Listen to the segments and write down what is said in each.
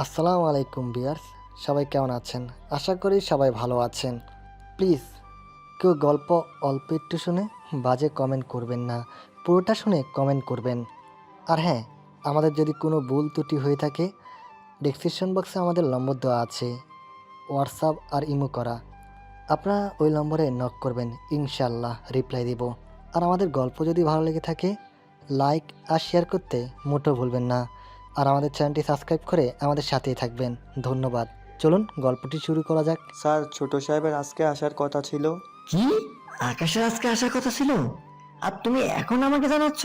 আসসালামু আলাইকুম বিয়ার্স, সবাই কেমন আছেন? আশা করি সবাই ভালো আছেন। প্লিজ কেউ গল্প অল্প একটু শুনে বাজে কমেন্ট করবেন না, পুরোটা শুনে কমেন্ট করবেন। আর হ্যাঁ, আমাদের যদি কোনো ভুল ত্রুটি হয়ে থাকে, ডেসক্রিপশন বক্সে আমাদের নম্বর দেওয়া আছে, হোয়াটসঅ্যাপ আর ইমো করা। আপনারা ওই নম্বরে নক করবেন, ইনশাল্লাহ রিপ্লাই দিব। আর আমাদের গল্প যদি ভালো লেগে থাকে, লাইক আর শেয়ার করতে মোটেও ভুলবেন না। আর আমাদের চ্যানেলটি সাবস্ক্রাইব করে আমাদের সাথেই থাকবেন। ধন্যবাদ। চলুন গল্পটি শুরু করা যাক। স্যার, ছোট সাহেবের আজকে আসার কথা ছিল। কি? আকাশের আজকে আসার কথা ছিল, আর তুমি এখন আমাকে জানাচ্ছ?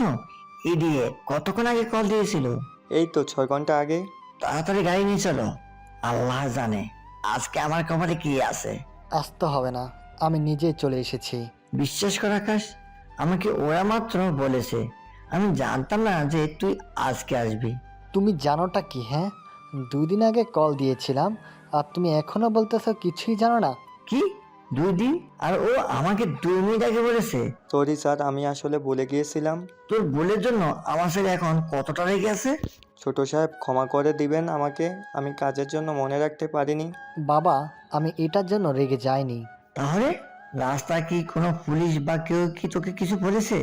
ইডিয়েট, কতক্ষণ আগে কল দিয়েছিল। এই তো 6 ঘন্টা আগে। তাড়াতাড়ি গাড়ি নিয়ে চলো। আল্লাহ জানে আজকে আমার কপালে কি আছে। আসতে হবে না, আমি নিজেই চলে এসেছি। বিশ্বাস কর আকাশ, আমাকে ওরা মাত্র বলেছে। আমি জানতাম না যে তুই আজকে আসবি। তুমি জানোটা কি? হ্যাঁ, 2 দিন আগে কল দিয়েছিলাম, আর তুমি এখনও বলতেছো কিছুই জানো না। কি? 2 দিন? আর ও আমাকে 2 মিনিট আগে বলেছে। সরি স্যার, আমি আসলে ভুলে গিয়েছিলাম। তোর ভুলের জন্য আমার সাথে এখন কতটা রেগে আছে। ছোট সাহেব, ক্ষমা করে দিবেন আমাকে। আমি কাজের জন্য মনে রাখতে পারিনি। বাবা, আমি এটার জন্য রেগে যাইনি। তাহলে রাস্তায় কি কোনো পুলিশ বা কেউ কি তোকে কিছু বলেছে?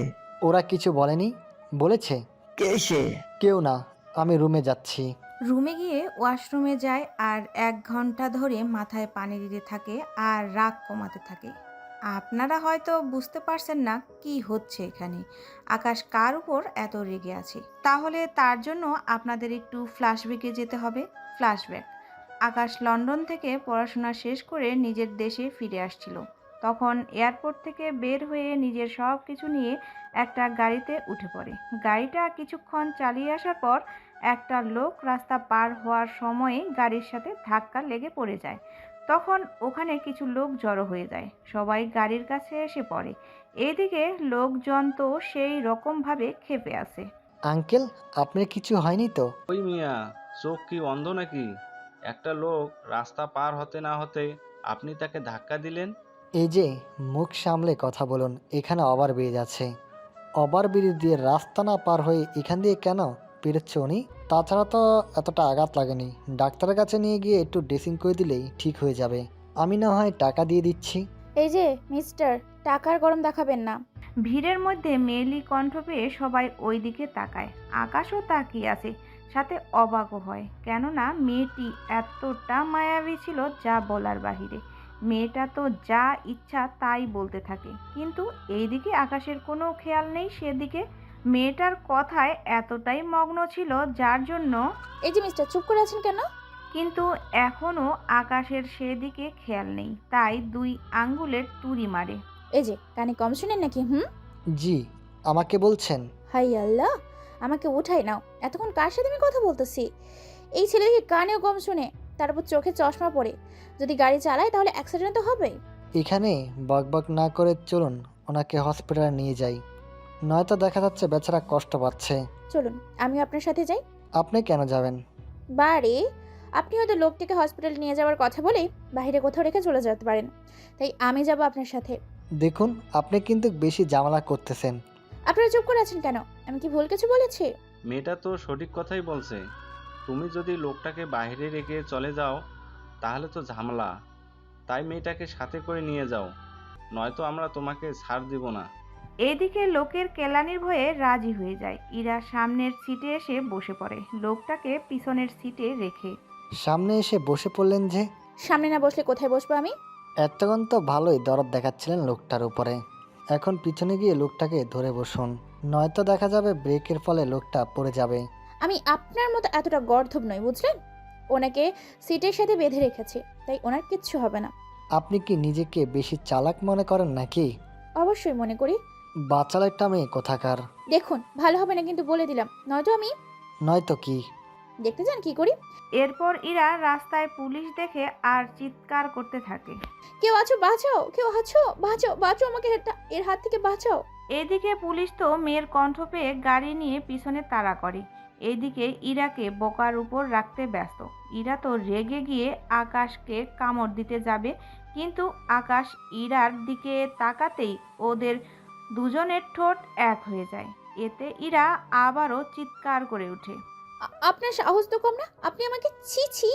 ওরা কিছু বলেনি। বলেছে কে সে? কেউ না, আমি রুমে যাচ্ছি। রুমে গিয়ে ওয়াশরুমে যায় আর 1 ঘন্টা ধরে মাথায় পানি দিতে থাকে আর রাগ কমাতে থাকে। আপনারা হয়তো বুঝতে পারছেন না কি হচ্ছে এখানে, আকাশ কার উপর এত রেগে আছে। তাহলে তার জন্য আপনাদের একটু ফ্ল্যাশব্যাকে যেতে হবে। ফ্ল্যাশব্যাক: আকাশ লন্ডন থেকে পড়াশোনা শেষ করে নিজের দেশে ফিরে আসছিল। তখন এয়ারপোর্ট থেকে বের হয়ে নিজের সব কিছু নিয়ে একটা গাড়িতে উঠে পড়ে। গাড়িটা কিছুক্ষণ চালিয়ে আসার পর একটা লোক রাস্তা পার হওয়ার সময়ে গাড়ির সাথে ধাক্কা লেগে পড়ে যায়। তখন ওখানে কিছু লোক জড়ো হয়ে যায়, সবাই গাড়ির কাছে এসে পড়ে। এইদিকে লোকজন তো সেই রকমভাবে ক্ষেপে আছে। আঙ্কেল, আপনার কিছু হয়নি তো? ওই মিয়া, চোখ কি অন্ধ নাকি? একটা লোক রাস্তা পার হতে না হতে আপনি তাকে ধাক্কা দিলেন। এই যে, মুখ সামলে কথা বলুন, এখানে ওভারব্রিজ আছে। ওভারব্রিজ দিয়ে রাস্তা না পার হয়ে এখান দিয়ে কেন পেরোচ্ছে উনি? তাছাড়া তো এতটা আঘাত লাগেনি। ডাক্তারের কাছে নিয়ে গিয়ে একটু ড্রেসিং করে দিলেই ঠিক হয়ে যাবে। আমি না হয় টাকা দিয়ে দিচ্ছি। এই যে মিস্টার, টাকার গরম দেখাবেন না। ভিড়ের মধ্যে মেয়েলি কণ্ঠ পেয়ে সবাই ওই দিকে তাকায়। আকাশও তাকিয়ে আছে, সাথে অবাকও হয়, কেননা মেয়েটি এতটা মায়াবী ছিল যা বলার বাহিরে। মেয়েটা তো যা ইচ্ছা তাই বলতে থাকে, কিন্তু এইদিকে আকাশের কোনো খেয়াল নেই সেদিকে। মেয়েটার কথায় এতটাই মগ্ন ছিল যার জন্য এই যে মিস্টার, চুপ করে আছেন কেন? কিন্তু এখনও আকাশের সেদিকে খেয়াল নেই, তাই 2 আঙ্গুলের তুড়ি মারে। এই যে, কানে কম শুনেন নাকি? জি, আমাকে বলছেন? হাই আল্লাহ, আমাকে উঠাই নাও। এতক্ষণ কার সাথে আমি কথা বলতেছি? এই ছেলে দেখি কানেও কম শুনে, তার উপর চোখে চশমা পরে। যদি গাড়ি চালায় তাহলে অ্যাক্সিডেন্ট তো হবে। এখানে বকবক না করে চলুন ওনাকে হসপিটালে নিয়ে যাই, নয়তো দেখা যাচ্ছে বেচারা কষ্ট পাচ্ছে। চলুন, আমিও আপনার সাথে যাই। আপনি কেন যাবেন? বারে, আপনি হয়তো লোকটিকে হসপিটালে নিয়ে যাওয়ার কথা বলে বাইরে কোথাও রেখে চলে যেতে পারেন, তাই আমি যাব আপনার সাথে। দেখুন, আপনি কিন্তু বেশি ঝামেলা করতেছেন। আপনারা চুপ করে আছেন কেন? আমি কি ভুল কিছু বলেছি? মেয়েটা তো সঠিক কথাই বলছে। তুমি যদি লোকটাকে বাইরে রেখে চলে যাও তাহলে তো ঝামেলা। তাই মেয়েটাকে সাথে করে নিয়ে যাও, নয়তো আমরা তোমাকে ছাড় দিব না। এদিকে লোকের কেলানির ভয়ে রাজি হয়ে যায়। ইরা সামনের সিটে এসে বসে পড়ে, লোকটাকে পিছনের সিটে রেখে। সামনে এসে বসে পড়লেন যে? সামনে না বসলে কোথায় বসবো আমি? এতক্ষণ তো ভালোই দরদ দেখাচ্ছিলেন লোকটার উপরে, এখন পিছনে গিয়ে লোকটাকে ধরে বসুন, নয়তো দেখা যাবে ব্রেকের ফলে লোকটা পড়ে যাবে। আমি আপনার মতো এতটা গর্ধব নই, বুঝলেন? ওনাকে সিটের সাথে বেঁধে রেখেছি, তাই ওনার কিচ্ছু হবে না। আপনি কি নিজেকে বেশি চালাক মনে করেন নাকি? অবশ্যই মনে করি। বাচাল একটা মেয়ে কোথাকার। দেখুন, ভালো হবে না কিন্তু বলে দিলাম, নয়তো আমি। নয়তো কি? দেখতে চান কি করি? এরপর ইরা রাস্তায় পুলিশ দেখে আর চিৎকার করতে থাকে। কেউ আছো, বাঁচাও! কেউ আছো, বাঁচাও, বাঁচাও আমাকে, এর হাত থেকে বাঁচাও। এদিকে পুলিশ তো মেয়ের কণ্ঠ পেয়ে গাড়ি নিয়ে পিছনে তাড়া করে। এইদিকে ইরাকে বোকার উপর রাখতে ব্যস্ত। ইরা তো রেগে গিয়ে আকাশকে কামড় দিতে যাবে, কিন্তু আকাশ ইরার দিকে তাকাতেই ওদের দুজনের ঠোঁট এক হয়ে যায়। এতে ইরা আবারও চিৎকার করে ওঠে। আপনার সাহস তো কম না, আপনি আমাকে ছি ছি।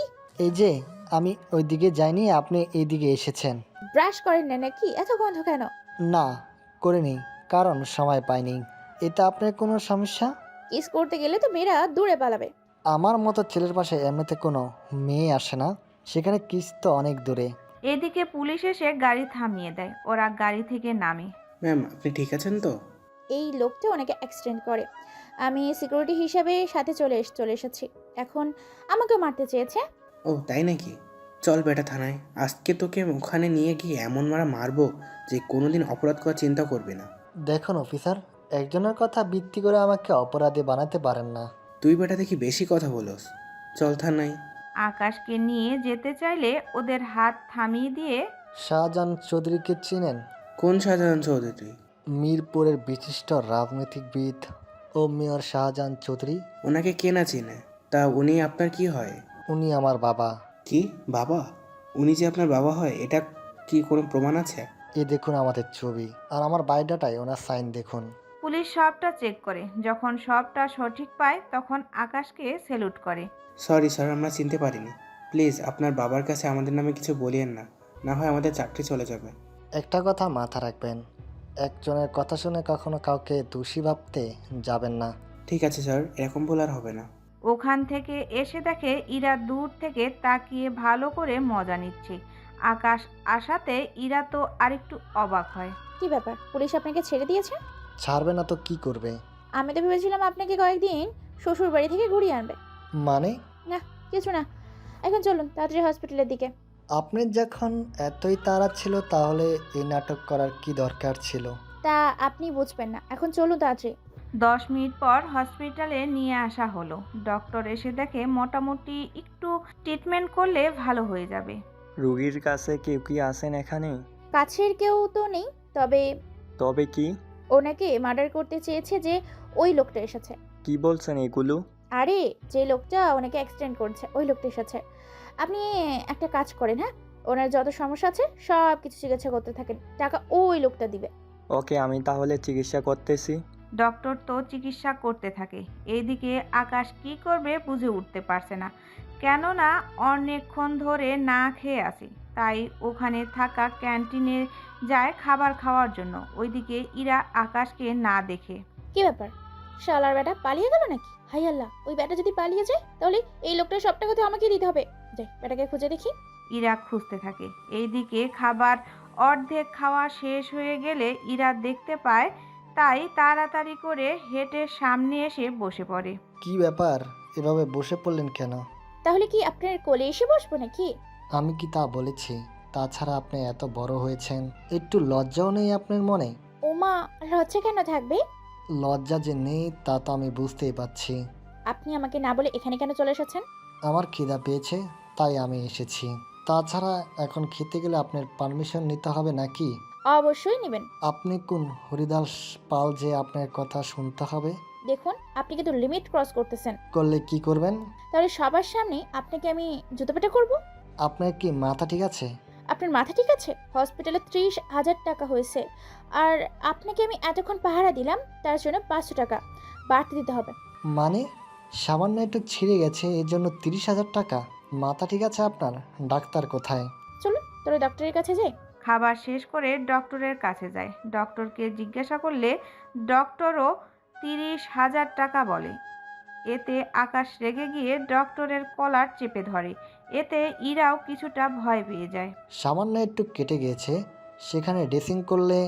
এই যে আমি ওইদিকে যাইনি, আপনি এইদিকে এসেছেন। ব্রাশ করেন না নাকি? এত গন্ধ কেন? না, করিনি, কারণ সময় পাইনি। এটা আপনার কোনো সমস্যা? কিস করতে গেলে তো মেয়েরা দূরে পালাবে। আমার মতো ছেলের পাশে এমনিতে কোনো মেয়ে আসে না, সেখানে কিস তো অনেক দূরে। এদিকে পুলিশ এসে গাড়ি থামিয়ে দেয়। ওরা গাড়ি থেকে নামে। ম্যাম আপনি ঠিক আছেন তো? এই লোকটা অনেকে অ্যাক্সিডেন্ট করে, আমি সিকিউরিটি হিসাবে সাথে চলে এসেছি। এখন আমাকে মারতে চেয়েছে। ও তাই নাকি? চল বেটা থানায়, আজকে তোকে ওখানে নিয়ে গিয়ে এমন মারবো যে কোনোদিন অপরাধ করার চিন্তা করবি না। দেখুন অফিসার, একজনের কথা ভিত্তি করে আমাকে অপরাধী বানাতে পারেন না। তুই বেটা দেখি বেশি কথা বলোস, চল থানায়। আকাশকে নিয়ে যেতে চাইলে ওদের হাত থামিয়ে দিয়ে শাহজাহান চৌধুরীকে চিনেন? কোন শাহজাহান চৌধুরী? মিরপুরের বিশিষ্ট রাজনীতিবিদ ও মেয়র শাহজাহান চৌধুরী। ওনাকে কে না চিনে? তা উনি আপনার কি হয়? উনি আমার বাবা। কি বাবা? উনি যে আপনার বাবা হয় এটা কি কোনো প্রমাণ আছে? এই দেখুন আমাদের ছবি, আর আমার বায়োডাটায় ওনার সাইন দেখুন। পুলিশ সবটা চেক করে। যখন সবটা সঠিক পায় তখন আকাশকে স্যালুট করে। সরি স্যার, আমরা চিনতে পারিনি। প্লিজ আপনার বাবার কাছে আমাদের নামে কিছু বলিয়েন না, না হয় আমাদের চাকরি চলে যাবে। একটা কথা মাথা রাখবেন, একজনের কথা শুনে কখনো কাউকে দোষী ভাবতে যাবেন না। ঠিক আছে স্যার, এরকম ভুল আর হবে না। ওখান থেকে এসে দেখে ইরা দূর থেকে তাকিয়ে ভালো করে মজা নিচ্ছে। আকাশ আসাতে ইরা তো আরেকটু অবাক হয়। কি ব্যাপার, পুলিশ আপনাকে ছেড়ে দিয়েছে? ছাড়বে না তো কি করবে? আমি তো ভেবেছিলাম আপনাকে কয়েকদিন শ্বশুর বাড়ি থেকে ঘুরিয়ে আনবে। মানে? না, কিছু না। এখন চলুন তাড়াতাড়ি হসপিটালের দিকে। আপনার যখন এতই তাড়া ছিল তাহলে এই নাটক করার কি দরকার ছিল? তা আপনি বুঝবেন না, এখন চলুন তাড়াতাড়ি। 10 মিনিট পর হসপিটালে নিয়ে আসা হলো। ডক্টর এসে দেখে মোটামুটি একটু ট্রিটমেন্ট করলে ভালো হয়ে যাবে। রুগীর কাছে কেউ কি আসেন এখানে? কাছের কেউ তো নেই, তবে তবে কি? ওনাকে মার্ডার করতে চেয়েছে যে ওই লোকটা এসেছে। কি বলছেন এগুলো? আরে যে লোকটা ওনাকে অ্যাক্সিডেন্ট করেছে ওই লোকটা এসেছে। আপনি একটা কাজ করেন, হ্যাঁ, ওনার যত সমস্যা আছে সব কিছু চিকিৎসা করতে থাকেন, টাকা ওই লোকটা দিবে। ওকে, আমি তাহলে চিকিৎসা করতেছি। ডক্টর তো চিকিৎসা করতে থাকে। এইদিকে আকাশ কি করবে বুঝে উঠতে পারছে না, কেননা অনেকক্ষণ ধরে না খেয়ে আসে। তাই ওখানে থাকা ক্যান্টিনে যায় খাবার খাওয়ার জন্য। ওইদিকে ইরা আকাশকে না দেখে। কি ব্যাপার, শালার বেটা পালিয়ে গেল নাকি? হাই আল্লাহ, ওই বেটা যদি পালিয়ে যায় তাহলে এই লোকটার সব টাকা তো আমাকেই দিতে হবে। যাই বেটাকে খুঁজে দেখি। ইরা খুঁজতে থাকে। এইদিকে খাবার অর্ধেক খাওয়া শেষ হয়ে গেলে ইরা দেখতে পায়, তাই তাড়াতাড়ি করে হেঁটে সামনে এসে বসে পড়ে। কি ব্যাপার, এভাবে বসে পড়লেন কেন? তাহলে কি আপনার কোলে এসে বসবো নাকি? আমি কি তা বলেছি? তাছাড়া আপনি এত বড় হয়েছেন, একটু লজ্জাও নেই আপনার মনে? ওমা, লজ্জা কেন থাকবে? লজ্জা যে নেই তা তো আমি বুঝতেই পারছি। আপনি আমাকে না বলে এখানে কেন চলে এসেছেন? আমার খিদা পেয়েছে তাই আমি এসেছি। তাছাড়া এখন খেতে গেলে আপনার পারমিশন নিতে হবে নাকি? অবশ্যই নেবেন। আপনি কোন হরিদাস পাল যে আপনার কথা শুনতে হবে? দেখুন, আপনি কিন্তু লিমিট ক্রস করতেছেন। করলে কি করবেন? তাহলে সবার সামনে আপনাকে আমি জুতোপেটা করব। আপনার কি মাথা ঠিক আছে? আপনার মাথা ঠিক আছে? হসপিটালে 30,000 টাকা হয়েছে, আর আপনাকে আমি এতক্ষণ পাহারা দিলাম, তার জন্য 500 টাকা বাড়তি দিতে হবে। মানে সামান্য একটু ছিঁড়ে গেছে এর জন্য 30,000 টাকা? মাথা ঠিক আছে আপনার? ডাক্তার কোথায়? চলুন তাহলে ডক্টরের কাছে যাই। খাবার শেষ করে ডক্টরের কাছে যায়। ডক্টরকে জিজ্ঞাসা করলে ডক্টরও 30,000 টাকা বলে। এতে আকাশ রেগে গিয়ে ডক্টরের কলার চেপে ধরে। এতে ইরাও কিছুটা ভয় পেয়ে যায়। সামান্য একটু কেটে গিয়েছে, সেখানে ড্রেসিং করলে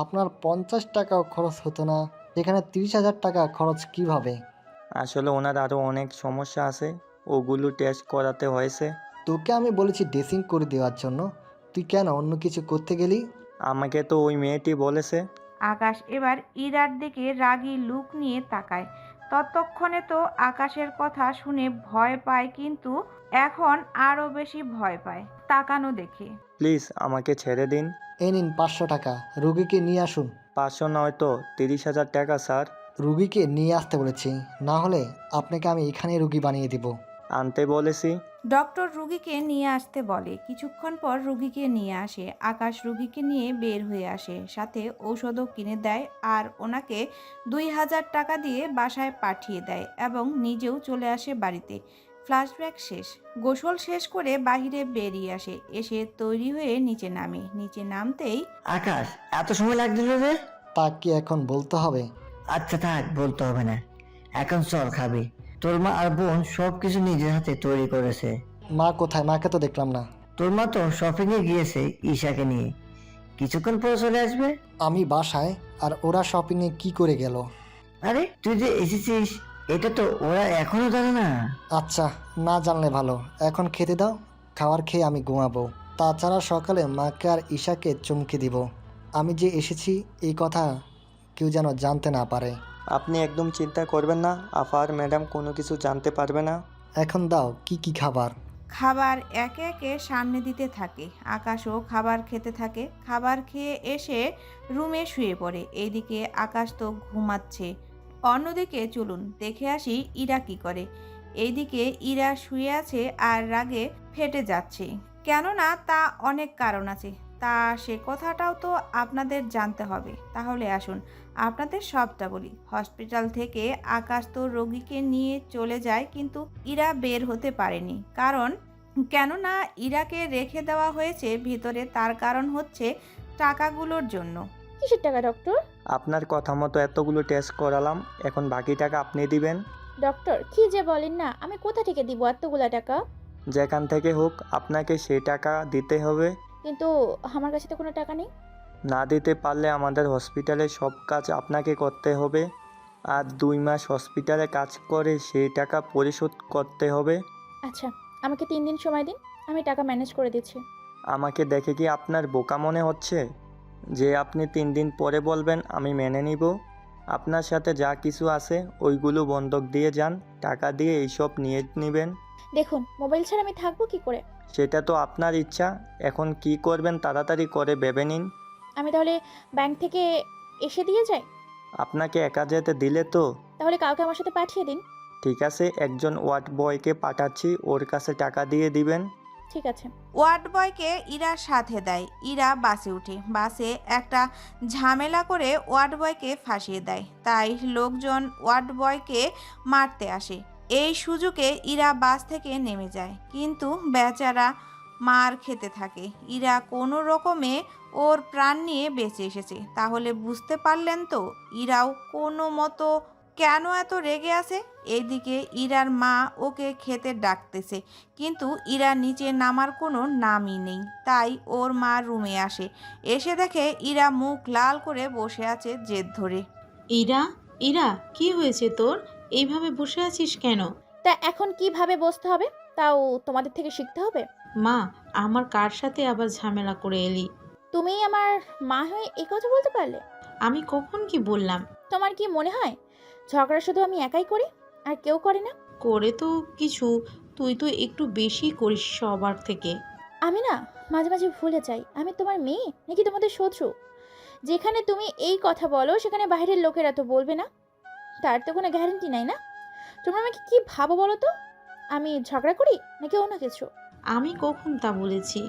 আপনার 50 টাকাও খরচ হতো না, এখানে 30,000 টাকা খরচ কিভাবে? আসলে ওনার আরও অনেক সমস্যা আছে, ওগুলো টেস্ট করাতে হয়েছে। তোকে আমি বলেছি ড্রেসিং করে দেওয়ার জন্য, তুই কেন অন্য কিছু করতে গেলি? আমাকে তো ওই মেয়েটি বলেছে। আকাশ এবার ইরার দিকে রাগী লুক নিয়ে তাকায়। ততক্ষণে তো আকাশের কথা শুনে ভয় পায়, কিন্তু এখন আরও বেশি ভয় পায় তাকানো দেখে। প্লিজ আমাকে ছেড়ে দিন। এই নিন 500 টাকা, রুগীকে নিয়ে আসুন। 500 নয় তো 30,000 টাকা স্যার। রুগীকে নিয়ে আসতে বলেছি, না হলে আপনাকে আমি এখানে রুগী বানিয়ে দিব। আনতে বলেছি। ডক্টর রুগীকে নিয়ে আসতে বলে। কিছুক্ষণ পর রুগীকে নিয়ে আসে। আকাশ রুগীকে নিয়ে বের হয়ে আসে, সাথে ঔষধও কিনে দেয় আর ওনাকে 2000 টাকা দিয়ে বাসায় পাঠিয়ে দেয় এবং নিজেও চলে আসে বাড়িতে। ফ্ল্যাশব্যাক শেষ। গোসল শেষ করে বাইরে বেরিয়ে আসে, এসে তৈরি হয়ে নিচে নামে। নিচে নামতেই আকাশ, এত সময় লাগছিল রে? তা কি এখন বলতে হবে? আচ্ছা থাক, বলতে হবে না। এখন চল খাবি। তোর মা আর বোন সব কিছু নিজের হাতে তৈরি করেছে। মা কোথায়? মাকে তো দেখলাম না। তোর মা তো শপিং এ গিয়েছে ঈশাকে নিয়ে, কিছুক্ষণ পরে চলে আসবে। আমি বাসায় আর ওরা শপিংয়ে কি করে গেল? আরে তুই যে এসেছিস এটা তো ওরা এখনো জানে না। আচ্ছা, না জানলে ভালো। এখন খেতে দাও, খাবার খেয়ে আমি ঘুমাবো। তাছাড়া সকালে মাকে আর ঈশাকে চমকে দিব আমি যে এসেছি, এই কথা কেউ যেন জানতে না পারে। আপনি একদম চিন্তা করবেন না, আফা আর ম্যাডাম কোনো কিছু জানতে পারবে না। এখন দাও, কি কি খাবার? খাবার একে একে সামনে দিতে থাকে। আকাশও খাবার খেতে থাকে। খাবার খেয়ে এসে রুমে শুয়ে পড়ে। এইদিকে আকাশ তো ঘুমাচ্ছে। অন্যদিকে চলুন দেখে আসি ইরা কি করে। এইদিকে ইরা শুয়ে আছে আর রাগে ফেটে যাচ্ছে। কেননা তা অনেক কারণ আছে, তা সে কথাটাও তো আপনাদের জানতে হবে। তাহলে আসুন আপনাদের সবটা বলি। হসপিটাল থেকে আকাশ তো রোগীকে নিয়ে চলে যায়, কিন্তু ইরা বের হতে পারেনি। কেননা ইরাকে রেখে দেওয়া হয়েছে ভিতরে, তার কারণ হচ্ছে টাকাগুলোর জন্য। কিসের টাকা ডক্টর? আপনার কথা মতো এতগুলো টেস্ট করালাম, এখন বাকি টাকা আপনি দিবেন। ডক্টর কি যে বলেন না, আমি কোথা থেকে দিব এতগুলা টাকা? যেখান থেকে হোক আপনাকে সেই টাকা দিতে হবে। কিন্তু আমার কাছে তো কোনো টাকা নেই। না দিতে পারলে আমাদের হসপিটালে সব কাজ আপনাকে করতে হবে, আর 2 মাস হসপিটালে কাজ করে সেই টাকা পরিশোধ করতে হবে। আচ্ছা, আমাকে 3 দিন সময় দিন, আমি টাকা ম্যানেজ করে দিচ্ছি। আমাকে দেখে কি আপনার বোকা মনে হচ্ছে যে আপনি 3 দিন পরে বলবেন আমি মেনে নিব? আপনার সাথে যা কিছু আছে ওইগুলো বন্ধক দিয়ে যান, টাকা দিয়ে এইসব নিয়ে নেবেন। দেখুন, মোবাইল ছাড়া আমি থাকবো কি করে? সেটা তো আপনার ইচ্ছা, এখন কি করবেন তাড়াতাড়ি করে ভেবে নিন। আমি তাহলে ব্যাংক থেকে এসে দিয়ে যাই? আপনাকে একা যেতে দিলে তো? তাহলে কাউকে আমার সাথে পাঠিয়ে দিন। ঠিক আছে, একজন ওয়ার্ড বয়কে পাঠাচ্ছি, ওর কাছে টাকা দিয়ে দিবেন। ঠিক আছে। ওয়ার্ড বয়কে ইরার সাথে দেয়। ইরা বাসে উঠে। বাসে একটা ঝামেলা করে ওয়ার্ড বয়কে ফাঁসিয়ে দেয়। তাই লোকজন ওয়ার্ড বয়কে মারতে আসে। এই সুযোগে ইরা বাস থেকে নেমে যায়, কিন্তু বেচারা মার খেতে থাকে। ইরা কোনো রকমে ওর প্রাণ নিয়ে বেঁচে এসেছে। তাহলে বুঝতে পারলেন তো ইরাও কোনো মতো কেন এত রেগে আছে। এদিকে ইরার মা ওকে খেতে ডাকতেছে, কিন্তু ইরা নিচে নামার কোনো নামই নেই। তাই ওর মা রুমে আসে। এসে দেখে ইরা মুখ লাল করে বসে আছে জেদ ধরে। ইরা, ইরা, কি হয়েছে তোর? এইভাবে বসে আছিস কেন? তা এখন কিভাবে বসতে হবে তাও তোমাদের থেকে শিখতে হবে? মা, আমার কার সাথে আবার ঝামেলা করে এলি? তুমি আমার মা হয়ে এই কথা বলতে পারলে? আমি কখন কি বললাম? তোমার কি মনে হয় ঝগড়া শুধু আমি একাই করি আর কেউ করে না? করে তো কিছু, তুই তো একটু বেশি করিস সবার থেকে। আমি না মাঝে মাঝে ভুলে যাই আমি তোমার মেয়ে নাকি তোমাদের শত্রু। যেখানে তুমি এই কথা বলো সেখানে বাইরের লোকেরা তো বলবে না, তার তো কোনো গ্যারান্টি নাই না। তোমরা আমাকে কি ভাবো বলো তো? আমি ঝগড়া করি নাকি অন্য কিছু? আমি কখন তা বলেছি?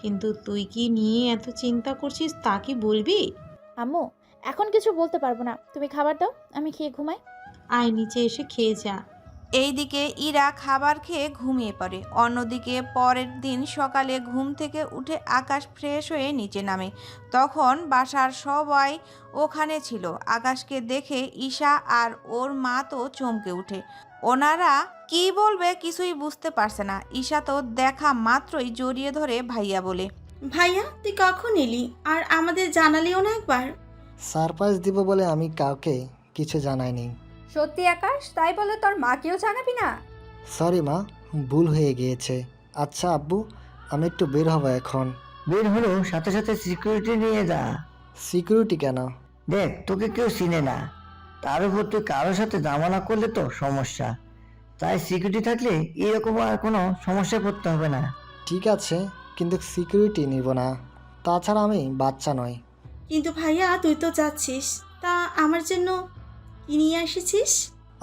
কিন্তু তুই কি নিয়ে এত চিন্তা করছিস তা কি বলবি? আম্মু, এখন কিছু বলতে পারবো না, তুমি খাবার দাও, আমি খেয়ে ঘুমাই। আয় নিচে এসে খেয়ে যা। এইদিকে ইরা খাবার খেয়ে ঘুমিয়ে পড়ে। অন্যদিকে পরের দিন সকালে ঘুম থেকে উঠে আকাশ ফ্রেশ হয়ে নিচে নামে। তখন বাসার সবাই ওখানে ছিল। আকাশকে দেখে ঈশা আর ওর মা তো চমকে উঠে। ওনারা কি বলবে কিছুই বুঝতে পারছে না। ঈশা তো দেখা মাত্রই জড়িয়ে ধরে ভাইয়া বলে, ভাইয়া তুই কখন এলি আর আমাদের জানালিও না একবার? সারপ্রাইজ দিব বলে আমি কাউকে কিছু জানাইনি। সত্যি আকাশ, তাই বলে তোর মাকেও জানাবি না? সরি মা, ভুল হয়ে গিয়েছে। আচ্ছা আব্বু, আমি একটু বের হবো এখন। বের হলো সাথে সাথে সিকিউরিটি নিয়ে যা। সিকিউরিটি কেন? দেখ, তোকে কেউ চিনে না, তার উপর তুই কারোর সাথে ঝামেলা করলে তো সমস্যা। তাই সিকিউরিটি থাকলে এরকম আর কোনো সমস্যায় পড়তে হবে না। ঠিক আছে, কিন্তু সিকিউরিটি নিব না। তাছাড়া আমি বাচ্চা নই। কিন্তু ভাইয়া তুই তো যাচ্ছিস, তা আমার জন্য কি নিয়ে এসেছিস?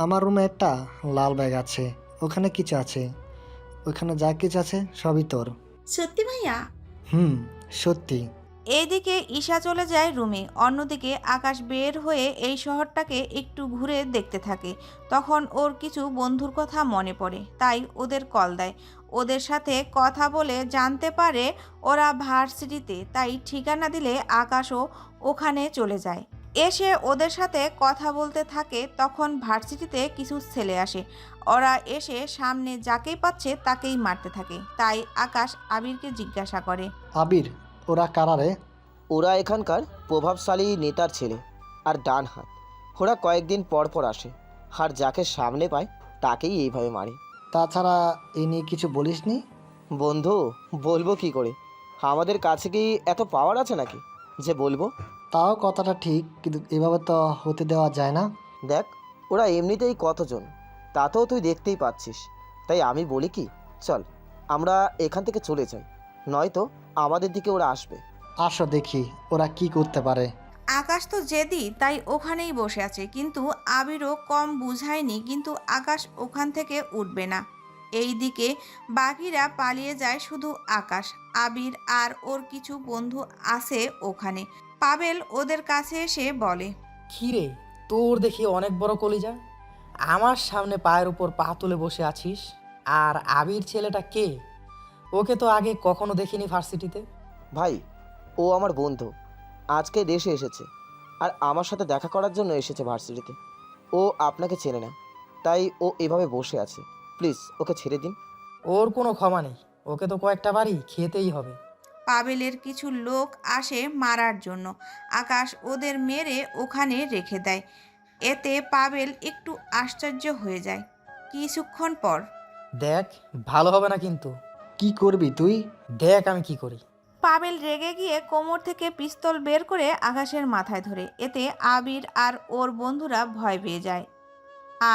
আমার রুমে একটা লাল ব্যাগ আছে, ওখানে কিছু আছে। ওখানে যা কিছু আছে সবই তোর। সত্যি ভাইয়া? হুম, সত্যি। এইদিকে ঈশা চলে যায় রুমে, অন্যদিকে আকাশ বের হয়ে এই শহরটাকে একটু ঘুরে দেখতে থাকে। তখন ওর কিছু বন্ধুর কথা মনে পড়ে, তাই ওদের কল দেয়। ওদের সাথে কথা বলে জানতে পারে ওরা ভার্সিটিতে, তাই ঠিকানা দিলে আকাশও ওখানে চলে যায়। এসে ওদের সাথে কথা বলতে থাকে। তখন ভার্সিটিতে কিছু ছেলে আসে। ওরা এসে সামনে যাকেই পাচ্ছে তাকেই মারতে থাকে। তাই আকাশ আবিরকে জিজ্ঞাসা করে, আবির, ওরা কারা রে? ওরা এখানকার প্রভাবশালী নেতার ছেলে আর ডান হাত। ওরা কয়েকদিন পর পর আসে, আর যাকে সামনে পায় তাকেই এইভাবে মারে। তাছাড়া এ নিয়ে কিছু বলিসনি? বন্ধু, বলবো কি করে? আমাদের কাছে কি এত পাওয়ার আছে নাকি যে বলবো? তাও কথাটা ঠিক, কিন্তু এভাবে তো হতে দেওয়া যায় না। দেখ, ওরা এমনিতেই কতজন, তাতেও তুই দেখতেই পাচ্ছিস। তাই আমি বলি কি, চল আমরা এখান থেকে চলে যাই, নয়তো আমাদের দিকে ওরা আসবে। আসো দেখি ওরা কি করতে পারে। আকাশ তো জেদি, তাই ওখানেই বসে আছে। কিন্তু আবিরও কম বুঝায়নি, কিন্তু আকাশ ওখান থেকে উঠবে না। এইদিকে বাকিরা পালিয়ে যায়, শুধু আকাশ, আবির আর ওর কিছু বন্ধু আছে ওখানে। পাবেল ওদের কাছে এসে বলে, খিরে, তোর দেখি অনেক বড় কলিজা। আমার সামনে পায়ের উপর পা তুলে বসে আছিস। আর আবির ছেলেটা কে? ওকে তো আগে কখনো দেখিনি ভার্সিটিতে। ভাই, ও আমার বন্ধু, আজকে দেশে এসেছে আর আমার সাথে দেখা করার জন্য এসেছে ভার্সিটিতে। ও আপনাকে চেনে না, তাই ও এভাবে বসে আছে। প্লিজ ওকে ছেড়ে দিন। ওর কোনো ক্ষমা নেই, ওকে তো কয়েকটা বাড়ি খেতেই হবে। পাবেলের কিছু লোক আসে মারার জন্য। আকাশ ওদের মেরে ওখানে রেখে দেয়। এতে পাবেল একটু আশ্চর্য হয়ে যায়। কিছুক্ষণ পর দেখ, ভালো হবে না কিন্তু। কি করবি তুই? দেখ আমি কি করি। পাবেল রেগে গিয়ে কোমর থেকে পিস্তল বের করে আকাশের মাথায় ধরে। এতে আবির আর ওর বন্ধুরা ভয় পেয়ে যায়।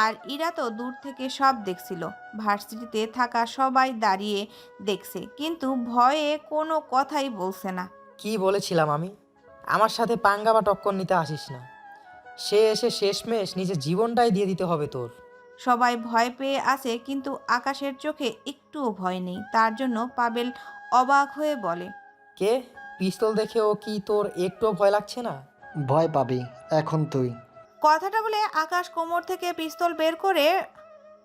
আর ইরা তো দূর থেকে সব দেখছিল। ভার্সিটিতে থাকা সবাই দাঁড়িয়ে দেখছে, কিন্তু ভয়ে কোনো কথাই বলছে না। কি বলেছিলাম আমি? আমার সাথে পাঙ্গা বা টক্কর নিতে আসিস না। সে এসে শেষমেশ নিজের জীবনটাই দিয়ে দিতে হবে তোর। সবাই ভয় পেয়ে আছে, কিন্তু আকাশের চোখে একটুও ভয় নেই। তার জন্য পাবেল অবাক হয়ে বলে, কে? পিস্তল দেখে ও কি তোর একটুও ভয় লাগছে না? ভয় পাবি এখন তুই। কথাটা বলে আকাশ কোমর থেকে পিস্তল বের করে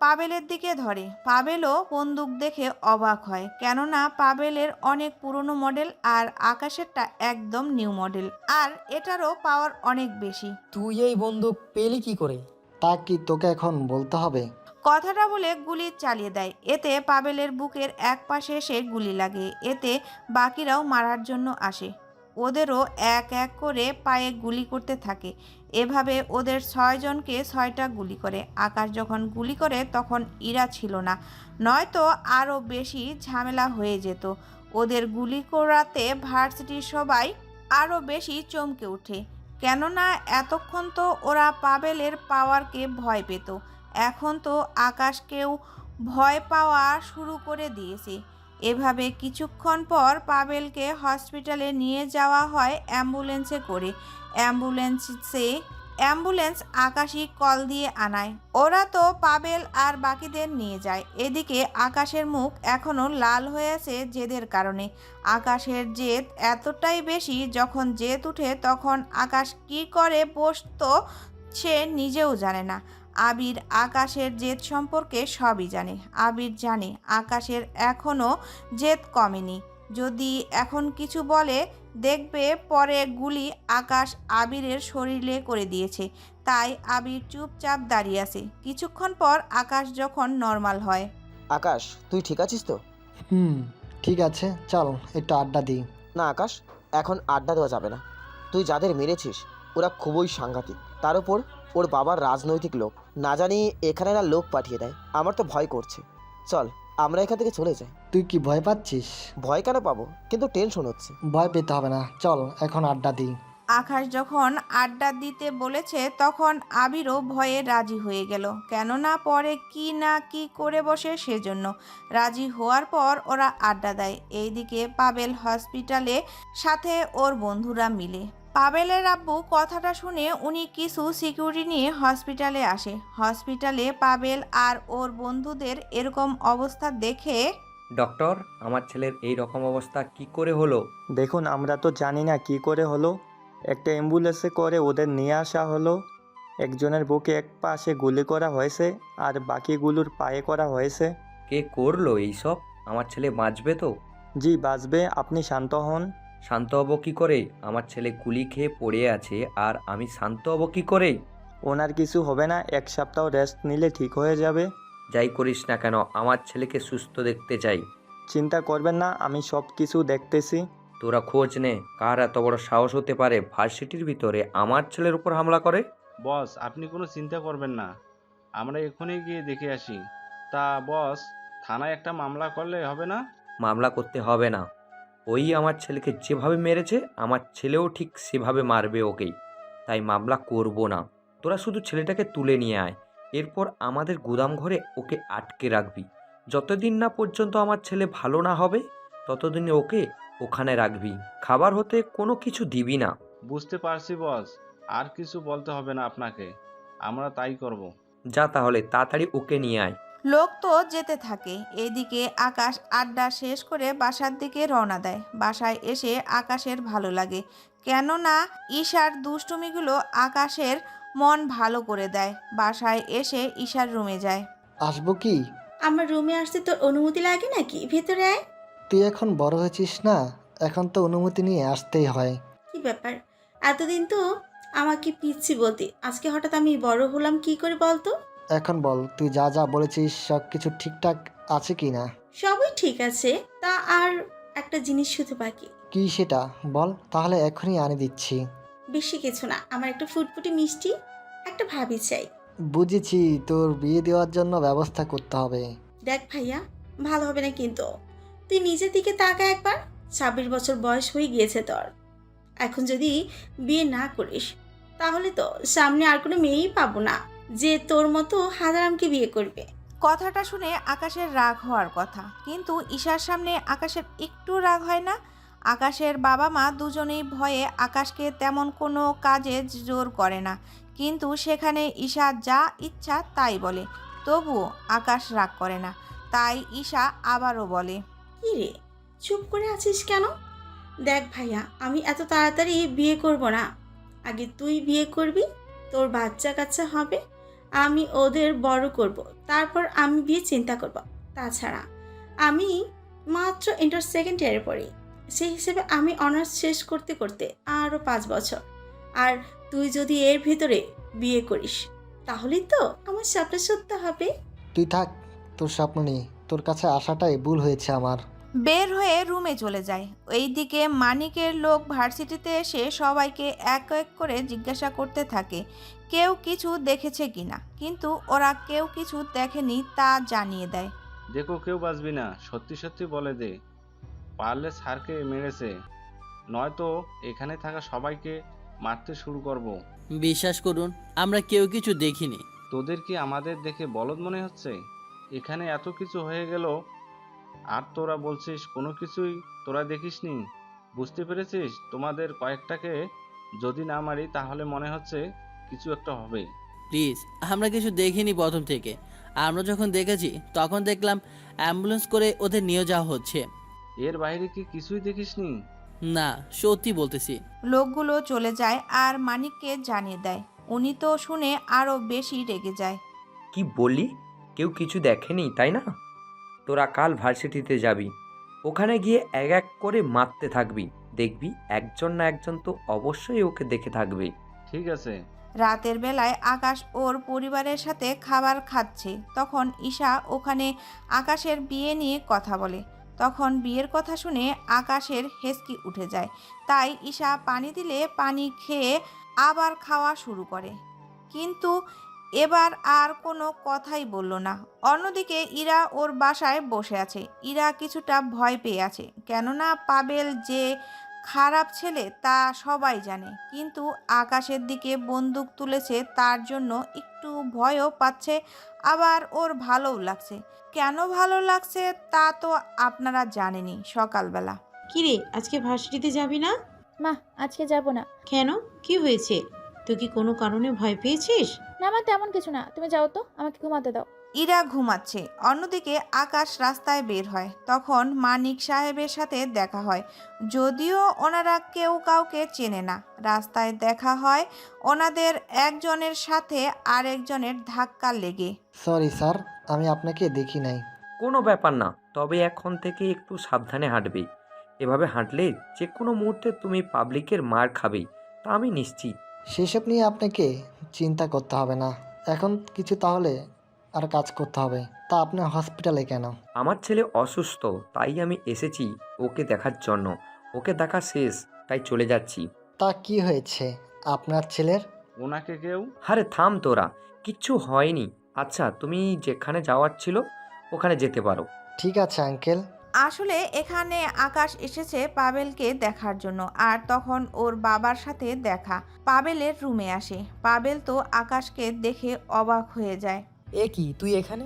পাবেলের দিকে ধরে। পাবেলও বন্দুক দেখে অবাক হয়, কেননা পাবেলের অনেক পুরনো মডেল আর আকাশেরটা একদম নিউ মডেল, আর এটারও পাওয়ার অনেক বেশি। তুই এই বন্দুক পেলি কি করে? তা কি তোকে এখন বলতে হবে? কথাটা বলে গুলি চালিয়ে দেয়। এতে পাবেলের বুকের এক পাশে এসে গুলি লাগে। এতে বাকিরাও মারার জন্য আসে। ওদেরও এক এক করে পায়ে গুলি করতে থাকে। এভাবে ওদের 6 জনকে 6টা গুলি করে। আকাশ যখন গুলি করে তখন ইরা ছিল না, নয়তো আরও বেশি ঝামেলা হয়ে যেত। ওদের গুলি করাতে ভার্সিটির সবাই আরও বেশি চমকে ওঠে, কেননা এতক্ষণ তো ওরা পাবেলের পাওয়ারকে ভয় পেত। এখন তো আকাশকেও ভয় পাওয়া শুরু করে দিয়েছে। এভাবে কিছুক্ষণ পর পাবেলকে হসপিটালে নিয়ে যাওয়া হয় অ্যাম্বুলেন্সে করে। অ্যাম্বুলেন্স আকাশই কল দিয়ে আনায়। ওরা তো পাবেল আর বাকিদের নিয়ে যায়। এদিকে আকাশের মুখ এখনও লাল হয়ে আছে জেদের কারণে। আকাশের জেদ এতটাই বেশি, যখন জেদ উঠে তখন আকাশ কি করে বসতো সে নিজেও জানে না। আবির আকাশের জেদ সম্পর্কে সবই জানে। আবির জানে আকাশের এখনও জেদ কমেনি। যদি এখন কিছু বলে, দেখবে পরে গুলি আকাশ আবিরের শরীরে করে দিয়েছে। তাই আবির চুপচাপ দাঁড়িয়ে আছে। কিছুক্ষণ পর আকাশ যখন নর্মাল হয়। আকাশ, তুই ঠিক আছিস তো? ঠিক আছে, চল একটু আড্ডা দিই। না আকাশ, এখন আড্ডা দেওয়া যাবে না। তুই যাদের মেরেছিস ওরা খুবই সাংঘাতিক। তার উপর ওর বাবার রাজনৈতিক লোক, না জানি এখানে না লোক পাঠিয়ে দেয়। আমার তো ভয় করছে। চল আমরা এখান থেকে চলে যাই। তুই কি ভয় পাচ্ছিস? ভয় কেন পাবো, কিন্তু টেনশন হচ্ছে। ভয় পেতে হবে না, চল এখন আড্ডা দিই। আকাশ যখন আড্ডা দিতে বলেছে তখন আবিরও ভয়ে রাজি হয়ে গেল, কেননা পরে কি না কি করে বসে সেজন্য। রাজি হওয়ার পর ওরা আড্ডা দেয়। এইদিকে পাবেল হসপিটালে সাথে ওর বন্ধুরা মিলে। পাবেলের আব্বু কথাটা শুনে উনি কিছু সিকিউরিটি নিয়ে হসপিটালে আসে। হসপিটালে পাবেল আর ওর বন্ধুদের এরকম অবস্থা দেখে ডক্টর, আমার ছেলের এই রকম অবস্থা কি করে হলো? দেখুন, আমরা তো জানি না কি করে হলো। একটা অ্যাম্বুলেন্সে করে ওদের নিয়ে আসা হলো। একজনের বুকে এক পাশে গুলি করা হয়েছে আর বাকিগুলোর পায়ে করা হয়েছে। কে করলো এইসব? আমার ছেলে বাঁচবে তো? জি বাঁচবে, আপনি শান্ত হন। শান্ত হব কি করে? আমার ছেলে গুলি খেয়ে পড়ে আছে আর আমি শান্ত হব কি করে? ওনার কিছু হবে না, 1 সপ্তাহ রেস্ট নিলে ঠিক হয়ে যাবে। যাই করিস না কেন, আমার ছেলেকে সুস্থ দেখতে চাই। চিন্তা করবেন না, আমি সব কিছু দেখতেছি। তোরা খোঁজ নে, কার এত বড় সাহস হতে পারে ভার্সিটির ভিতরে আমার ছেলের উপর হামলা করে। বস, আপনি কোনো চিন্তা করবেন না, আমরা এখনই গিয়ে দেখে আসি। তা বস, থানায় একটা মামলা করলে হবে না? মামলা করতে হবে না, ওই আমার ছেলেকে যেভাবে মেরেছে আমার ছেলেও ঠিক সেভাবে মারবে ওকেই। তাই মামলা করব না। তোরা শুধু ছেলেটাকে তুলে নিয়ে আয়, এরপর আমাদের গুদাম ঘরে ওকে আটকে রাখবি। যতদিন না পর্যন্ত আমার ছেলে ভালো না হবে ততদিন ওকে ওখানে রাখবি। খাবার হতে কোনো কিছু দিবি না। বুঝতে পারছি বস, আর কিছু বলতে হবে না আপনাকে, আমরা তাই করব। যা তাহলে তাড়াতাড়ি ওকে নিয়ে আয়। লোক তো যেতে থাকে। এদিকে আকাশ আড্ডা শেষ করে বাসার দিকে রওনা দেয়। বাসায় এসে আকাশের ভালো লাগে, কেননা ঈশার দুষ্টুমিগুলো আকাশের মন ভালো করে দেয়। বাসায় এসে ঈশার রুমে যায়। আসবো কি? আমার রুমে আসতে তোর অনুমতি লাগে নাকি? ভেতরে আয়। তুই এখন বড় হয়েছিস না, এখন তো অনুমতি নিয়ে আসতেই হয়। কি ব্যাপার, এতদিন তো আমাকে পিচ্ছি বলতি, আজকে হঠাৎ আমি বড় হলাম কি করে বলতো? এখন বল, তুই যা যা বলেছিস সব কিছু ঠিকঠাক আছে কি না? সবই ঠিক আছে, তা আর একটা জিনিস শুধু বাকি। কি সেটা বল, তাহলে এখনই আনি দিচ্ছি। বেশি কিছু না, আমার একটা ফুটফুটি মিষ্টি একটা ভাবি চাই। বুঝেছি, তোর বিয়ে দেওয়ার জন্য ব্যবস্থা করতে হবে। দেখ ভাইয়া, ভালো হবে না কিন্তু। তুই নিজের দিকে তাকা একবার। 26 বছর বয়স হয়ে গিয়েছে তোর। এখন যদি বিয়ে না করিস তাহলে তো সামনে আর কোনো মেয়েই পাবো না যে তোর মতো হাজারামকে বিয়ে করবে। কথাটা শুনে আকাশের রাগ হওয়ার কথা, কিন্তু ঈশার সামনে আকাশের একটু রাগ হয় না। আকাশের বাবা মা দুজনেই ভয়ে আকাশকে তেমন কোনো কাজে জোর করে না, কিন্তু সেখানে ঈশা যা ইচ্ছা তাই বলে। তবুও আকাশ রাগ করে না, তাই ঈশা আবারও বলে, কি রে, চুপ করে আছিস কেন? দেখ ভাইয়া, আমি এত তাড়াতাড়ি বিয়ে করব না। আগে তুই বিয়ে করবি, তোর বাচ্চা কাচ্চা হবে, আমি ওদের বড় করব, তারপর আমি বিয়ে চিন্তা করব। তাছাড়া আমি মাত্র ইন্টার সেকেন্ড ইয়ারে পড়ি, সেই হিসেবে আমি অনার্স শেষ করতে করতে আরও 5 বছর। আর তুই যদি এর ভিতরে বিয়ে করিস তাহলেই তো আমার স্বপ্ন সত্য হবে। তুই থাক, তোর স্বপ্ন নেই, তোর কাছে আসাটাই ভুল হয়েছে আমার। বের হয়ে রুমে চলে যায়। এইদিকে মানিকের লোক ভার্সিটিতে এসে সবাইকে এক এক করে জিজ্ঞাসা করতে থাকে কেউ কিছু দেখেছে কিনা, কিন্তু ওরা কেউ কিছু দেখেনি তা জানিয়ে দেয়। দেখো, কেউ বাঁচবি না, সত্যি সত্যি বলে দে, পারলে স্যারকে মেরেছে, নয়তো এখানে থাকা সবাইকে মারতে শুরু করব। বিশ্বাস করুন, আমরা কেউ কিছু দেখিনি। তোদের কি আমাদের দেখে বলদ মনে হচ্ছে? এখানে এত কিছু হয়ে গেল আর তোরা বলছিস কোনো কিছুই তোরা দেখিসনি। বুঝতে পেরেছিস, তোমাদের কয়েকটাকে যদি না মারি তাহলে মনে হচ্ছে কিছু একটা হবে। প্লিজ, আমরা কিছু দেখিনি প্রথম থেকে। আমরা যখন দেখেছি তখন দেখলাম অ্যাম্বুলেন্স করে ওদের নিয়ে যাওয়া হচ্ছে। এর বাইরে কি কিছুই দেখিসনি? না, সত্যি বলতেছি। লোকগুলো চলে যায় আর মানিককে জানিয়ে দেয়। উনি তো শুনে আরও বেশি রেগে যায়। কি বললি? কেউ কিছু দেখেনি তাই না? তোরা কাল ভার্সিটিতে যাবি, ওখানে গিয়ে এক এক করে মারতে থাকবি, দেখবি একজন না একজন তো অবশ্যই ওকে দেখে থাকবে। ঠিক আছে। রাতের বেলায় আকাশ ওর পরিবারের সাথে খাবার খাচ্ছে, তখন ঈশা ওখানে আকাশের বিয়ে নিয়ে কথা বলে। তখন বিয়ের কথা শুনে আকাশের হেঁচকি উঠে যায়, তাই ঈশা পানি দিলে পানি খেয়ে আবার খাওয়া শুরু করে, কিন্তু এবার আর কোনো কথাই বলল না। অন্যদিকে ইরা ওর বাসায় বসে আছে। ইরা কিছুটা ভয় পেয়ে আছে, কেননা পাবেল যে খারাপ ছেলে তা সবাই জানে, কিন্তু আকাশের দিকে বন্দুক তুলেছে তার জন্য একটু ভয়ও পাচ্ছে, আবার ওর ভালোও লাগছে। কেন ভালো লাগছে তা তো আপনারা জানেনই। সকালবেলা, কিরে, আজকে ভার্সিটিতে যাবি না? মা আজকে যাব না। কেন, কি হয়েছে? তুই কি কোনো কারণে ভয় পেয়েছিস? না মা, তেমন কিছু না, তুমি যাও তো, আমাকে ঘুমাতে দাও। ইরা ঘুমাচ্ছে। অন্যদিকে আকাশ রাস্তায় বের হয়। তখন মানিক সাহেবের সাথে দেখা হয়। যদিও ওনারা কেউ কাউকে চেনে না। রাস্তায় দেখা হয় ওনাদের একজনের সাথে আরেকজনের ধাক্কা লেগে। সরি স্যার, আমি আপনাকে দেখি নাই। কোনো ব্যাপার না, তবে এখন থেকে একটু সাবধানে হাঁটবে। এভাবে হাঁটলে যে কোনো মুহূর্তে তুমি পাবলিকের মার খাবে, তা আমি নিশ্চিত। সেসব নিয়ে আপনাকে চিন্তা করতে হবে না। এখন কিছু তাহলে আর কাজ করতে হবে। তা আপনি হসপিটালে কেন? আমার ছেলে অসুস্থ, তাই আমি এসেছি ওকে দেখার জন্য। ওকে দেখা শেষ, তাই চলে যাচ্ছি। তা কি হয়েছে আপনার ছেলের? ওনাকে কেউ আরে থাম তোরা, কিচ্ছু হয়নি। আচ্ছা, তুমি যেখানে যাওয়ার ছিল ওখানে যেতে পারো। ঠিক আছে আঙ্কেল। আসলে এখানে আকাশ এসেছে পাবেলকে দেখার জন্য। আর তখন ওর বাবার সাথে দেখা। পাবেলের রুমে আসে। পাবেল তো আকাশকে দেখে অবাক হয়ে যায়। এ কি, তুই এখানে?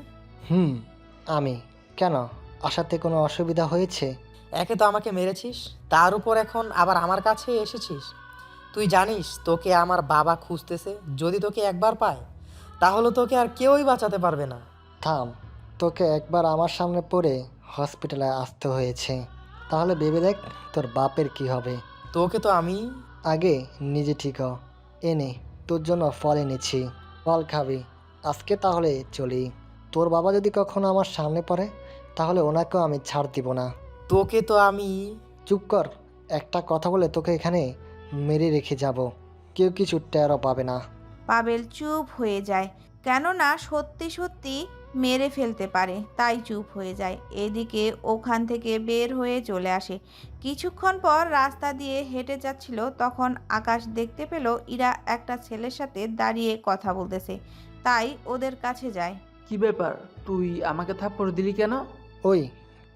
আমি কেন? আসাতে কোনো অসুবিধা হয়েছে? একে তো আমাকে মেরেছিস, তার উপর এখন আবার আমার কাছে এসেছিস। তুই জানিস তোকে আমার বাবা খুঁজতেছে। যদি তোকে একবার পায় তাহলে তোকে আর কেউই বাঁচাতে পারবে না। থাম, তোকে একবার আমার সামনে পড়ে হসপিটালে আসতে হয়েছে, তাহলে ভেবে দেখ তোর বাপের কি হবে। তোকে তো আমি আগে নিজে ঠিক হ। এনে তোর জন্য ফল এনেছি, ফল খাবি। আজকে তাহলে চলি। তোর বাবা যদি কখনো আমার সামনে পড়ে তাহলে ওনাকেও আমি ছাড় দিব না। তোকে তো আমি চুপ কর, একটা কথা বলে তোকে এখানে মেরে রেখে যাব। কেউ কিছু টেরও পাবে না। পাবেল চুপ হয়ে যায়, কেননা সত্যি সত্যি মেরে ফেলতে পারে, তাই চুপ হয়ে যায়। এদিকে ওখান থেকে বের হয়ে চলে আসে। কিছুক্ষণ পর রাস্তা দিয়ে হেঁটে যাচ্ছিল, তখন আকাশ দেখতে পেল ইরা একটা ছেলের সাথে দাঁড়িয়ে কথা বলতেছে। তাই ওদের কাছে যায়। কি ব্যাপার, তুই আমাকে থাপ্পড় দিলি কেন? ওই,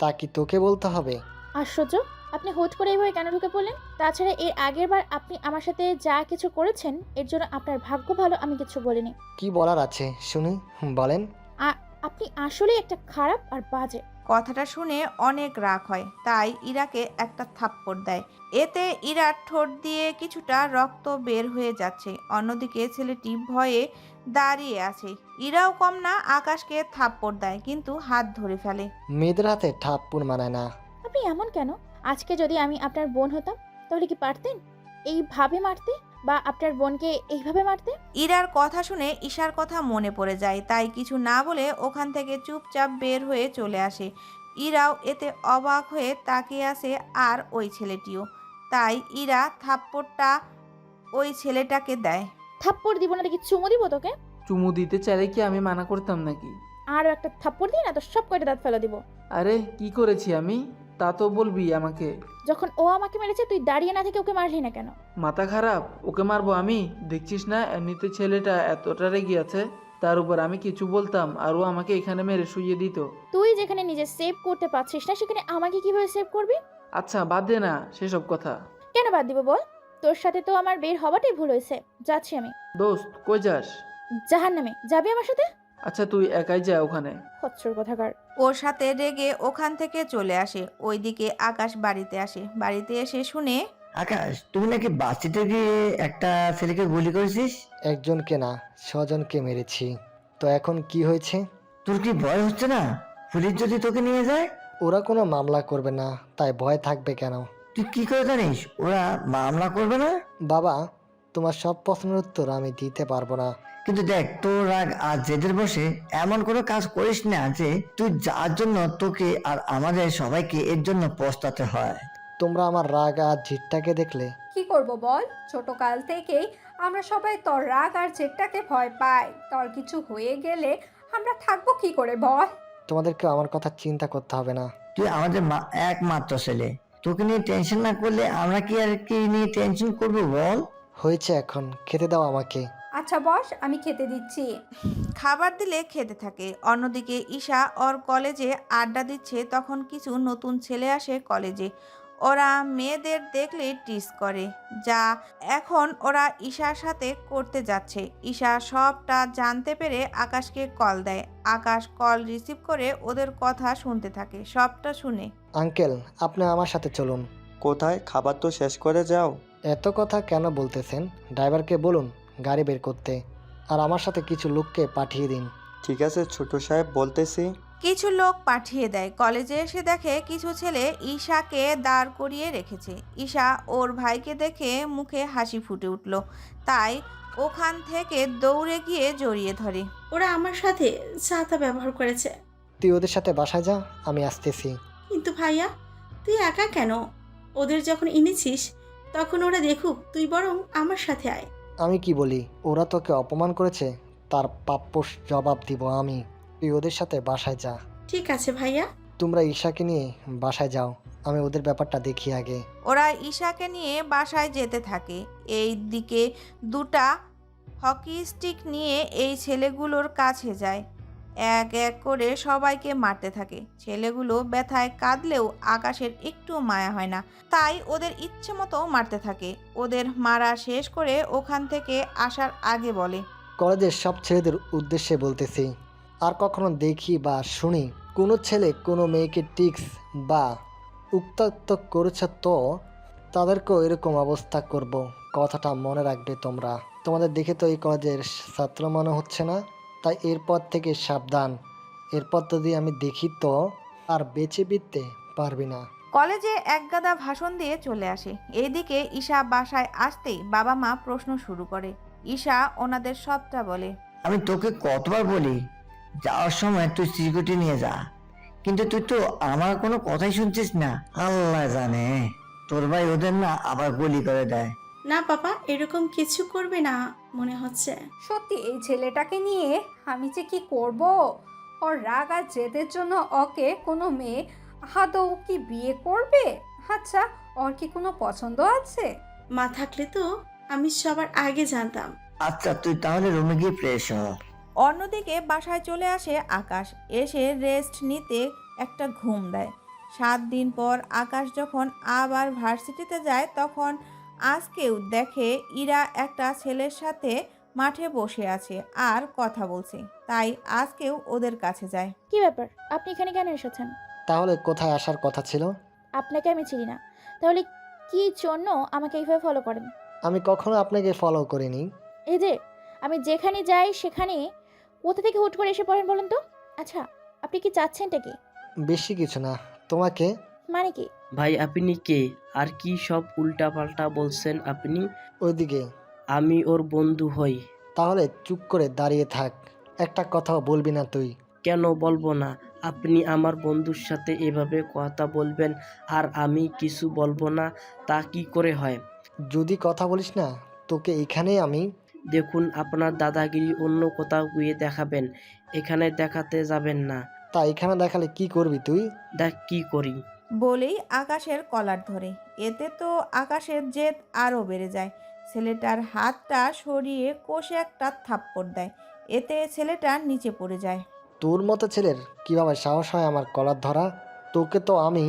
তা কি তোকে বলতে হবে? আশ্চর্য, আপনি হুট করে এইভাবে কেন ঢুকে পড়লেন? তাছাড়া এর আগের বার আপনি আমার সাথে যা কিছু করেছেন এর জন্য আপনার ভাগ্য ভালো আমি কিছু বলিনি। কি বলার আছে শুনি, বলেন। আপনি আসলেই একটা খারাপ আর বাজে। কথাটা শুনে অনেক রাগ হয়, তাই ইরাকে একটা থাপ্পড় দেয়। এতে ইরার ঠোঁট দিয়ে কিছুটা রক্ত বের হয়ে যাচ্ছে। অন্যদিকে ছেলেটি ভয়ে দাঁড়িয়ে আছে। ইরাও কম না, আকাশকে থাপ্পড় দেয়, কিন্তু হাত ধরে ফেলে। মেয়েদের হাতে ঠাপ্পুর মানায় না। আপনি এমন কেন? আজকে যদি আমি আপনার বোন হতাম তাহলে কি পারতেন এইভাবে মারতে, বা আপনার বোনকে এইভাবে মারতে? ইরার কথা শুনে ঈশার কথা মনে পড়ে যায়, তাই কিছু না বলে ওখান থেকে চুপচাপ বের হয়ে চলে আসে। ইরাও এতে অবাক হয়ে তাকিয়ে আসে, আর ওই ছেলেটিও। তাই ইরা থাপ্পড়টা ওই ছেলেটাকে দেয়। থাপ্পড় দিব না দেখি চুমু দিব তোকে। চুমু দিতে চাইলে কি আমি মানা করতাম নাকি? আরও একটা থাপ্পড় দিই না তো সব কয়টা দাঁত ফেলে দিব। আরে কি করেছি আমি, তা তো বলবি আমাকে। যখন ও আমাকে মেরেছে তুই দাঁড়িয়ে না থেকে ওকে মারলি না কেন? মাথা খারাপ, ওকে মারবো আমি? দেখছিস না এমনিতে ছেলেটা এতটা রেগে আছে, তার উপর আমি কিছু বলতাম আর ও আমাকে এখানে মেরে শুইয়ে দিত। তুই যেখানে নিজে সেভ করতে পারছিস না সেখানে আমাকে কিভাবে সেভ করবি? আচ্ছা বাদ দে না সেসব কথা। কেন বাদ দিব বল? তোর সাথে তো আমার বের হওয়াটাই ভুল হয়েছে। যাচ্ছি আমি। দোস্ত কই যাস? জাহান্নামে যাবি আমার সাথে? আচ্ছা তুই একাই যা ওখানে। খচ্চর কথাকার। ওর সাথে রেগে ওখান থেকে চলে আসে। ওইদিকে আকাশ বাড়িতে আসে। বাড়িতে এসে শুনে, আকাশ, তুমি নাকি বাসিতে গিয়ে একটা ছেলেকে গুলি করেছিস? একজনকে না, 6 জনকে মেরেছি। তো এখন কি হয়েছে? তোর কি ভয় হচ্ছে না পুলিশ যদি তোকে নিয়ে যায়? ওরা কোনো মামলা করবে না, তাই ভয় থাকবে কেন? তুই কি করে জানিস ওরা মামলা করবে না? বাবা, তোমার সব প্রশ্নের উত্তর আমি দিতে পারবো না। কিন্তু দেখ, তোর রাগ আর জেদের বসে এমন কোনো কাজ করিস না যে তুই যার জন্য তোকে আর আমাদের সবাইকে এর জন্য পস্তাতে হয়। তোমরা আমার রাগ আর জিদটাকে দেখলে। কি করব বল, ছোট কাল থেকেই আমরা সবাই তোর রাগ আর জেদটাকে ভয় পাই। তোর কিছু হয়ে গেলে আমরা থাকবো কি করে বল? তোমাদেরকে আমার কথা চিন্তা করতে হবে না। তুই আমাদের একমাত্র ছেলে, তোকে নিয়ে টেনশন না করলে আমরা কি আর কি নিয়ে টেনশন করবো বল? হয়েছে, এখন খেতে দাও আমাকে। আচ্ছা বস, আমি খেতে দিচ্ছি। খাবার দিলে খেতে থাকে। অন্যদিকে ঈশা ওর কলেজে আড্ডা দিচ্ছে। তখন কিছু নতুন ছেলে আসে কলেজে। ওরা মেয়েদের দেখলে টিস করে, যা এখন ওরা ঈশার সাথে করতে যাচ্ছে। ঈশা সবটা জানতে পেরে আকাশকে কল দেয়। আকাশ কল রিসিভ করে ওদের কথা শুনতে থাকে। সবটা শুনে, আঙ্কেল, আপনি আমার সাথে চলুন। কোথায়? খাবার তো শেষ করে যাও। এত কথা কেন বলতেছেন? ড্রাইভারকে বলুন গাড়ি বের করতে, আর আমার সাথে কিছু লোককে পাঠিয়ে দিন। ঠিক আছে ছোট সাহেব, বলতেছি। কিছু লোক পাঠিয়ে দেয়। কলেজে এসে দেখে কিছু ছেলে ঈশাকে দাঁড় করিয়ে রেখেছে। ঈশা ওর ভাইকে দেখে মুখে হাসি ফুটে উঠল, তাই ওখান থেকে দৌড়ে গিয়ে জড়িয়ে ধরে। ওরা আমার সাথে ছাতা ব্যবহার করেছে। তুই ওদের সাথে বাসায় যা, আমি আসতেছি। কিন্তু ভাইয়া, তুই একা কেন? ওদের যখন এনেছিস তখন ওরা দেখুক, তুই বরং আমার সাথে আয়। আমি কি বলি? ওরা তোকে অপমান করেছে, তার প্রাপ্য জবাব দিব আমি। তুই ওদের সাথে বাসায় যা। ঠিক আছে ভাইয়া। তোমরা ঈশাকে নিয়ে বাসায় যাও, আমি ওদের ব্যাপারটা দেখি আগে। ওরা ঈশাকে নিয়ে বাসায় যেতে থাকে। এই দিকে দুটা হকি স্টিক নিয়ে এই ছেলেগুলোর কাছে যায়, এক এক করে সবাইকে মারতে থাকে। ছেলেগুলো ব্যথায় কাঁদলেও আকাশের একটু মায়া হয় না, তাই ওদের ইচ্ছে মতো মারতে থাকে। ওদের মারা শেষ করে ওখান থেকে আসার আগে বলে, কলেজের সব ছেলেদের উদ্দেশ্যে বলতেছি, আর কখনো দেখি বা শুনি কোনো ছেলে কোনো মেয়েকে টিক্স বা উত্ত্যক্ত করেছে তো তাদেরকেও এরকম অবস্থা করব। কথাটা মনে রাখবে তোমরা। তোমাদের দেখে তো এই কলেজের ছাত্র মনে হচ্ছে না, তাই এরপর থেকে সাবধান। এরপর যদি আমি দেখি তো আর বেঁচে ফিরতে পারবি না। কলেজে একগাদা ভাষণ দিয়ে চলে আসে। এইদিকে ঈশা বাসায় আসতেই বাবা মা প্রশ্ন শুরু করে। ঈশা ওনাদের সবটা বলে। আমি তোকে কতবার বলি যাওয়ার সময় তুই সিকিউরিটি নিয়ে যা, কিন্তু তুই তো আমার কোনো কথাই শুনছিস না। আল্লাহ জানে তোর ভাই ওদের না আবার গুলি করে দেয়। না পাপা, এরকম কিছু করবে না মনে হচ্ছে। সত্যি এই ছেলেটাকে নিয়ে আমি যে কি করব। ওর রাগ আর জেদের জন্য ওকে কোনো মেয়ে আদৌ কি বিয়ে করবে? আচ্ছা, ওর কি কোনো পছন্দ আছে? মা থাকলে তো আমি সবার আগে জানতাম। আচ্ছা তুই তাহলে রুমে গিয়ে ফ্রেশ হ। অন্যদিকে বাসায় চলে আসে আকাশ। এসে রেস্ট নিতে একটা ঘুম দেয়। 7 দিন পর আকাশ যখন আবার ভার্সিটিতে যায়, তখন আজকেও দেখে ইরা একটা ছেলের সাথে মাঠে বসে আছে আর কথা বলছে, তাই আজকেও ওদের কাছে যায়। কি ব্যাপার, আপনি এখানে কেন এসেছেন? তাহলে কোথায় আসার কথা ছিল? আপনাকে আমি চিনি না, তাহলে কি জন্য আমাকে এইভাবে ফলো করেন? আমি কখনো আপনাকে ফলো করিনি। এই যে আমি যেখানে যাই সেখানে কোথা থেকে হুট করে এসে পড়েন বলেন তো? আচ্ছা, আপনি কি চাচ্ছেনটা কি? বেশি কিছু না। তোমাকে মানে কি? ভাই আপনি কে? আর কি সব উল্টা পাল্টা বলছেন আপনি? ওইদিকে আমি ওর বন্ধু হই। তাহলে চুপ করে দাঁড়িয়ে থাক, একটা কথাও বলবি না তুই। কেন বলবো না? আপনি আমার বন্ধুর সাথে এভাবে কথা বলবেন আর আমি কিছু বলবো না, তা কি করে হয়? যদি কথা বলিস না, তোকে এখানেই আমি। দেখুন, আপনার দাদাগিরি অন্য কোথাও গিয়ে দেখাবেন, এখানে দেখাতে যাবেন না। তা এখানে দেখালে কি করবি তুই? দেখ কি করি। বলেই আকাশের কলার ধরে। এতে তো আকাশের জেদ আরও বেড়ে যায়। ছেলেটার হাতটা সরিয়ে কষে একটা থাপ্পড় দেয়। এতে ছেলেটা নিচে পড়ে যায়। তোর মতো ছেলের কিভাবে সাহস হয় আমার কলার ধরা? তোকে তো আমি।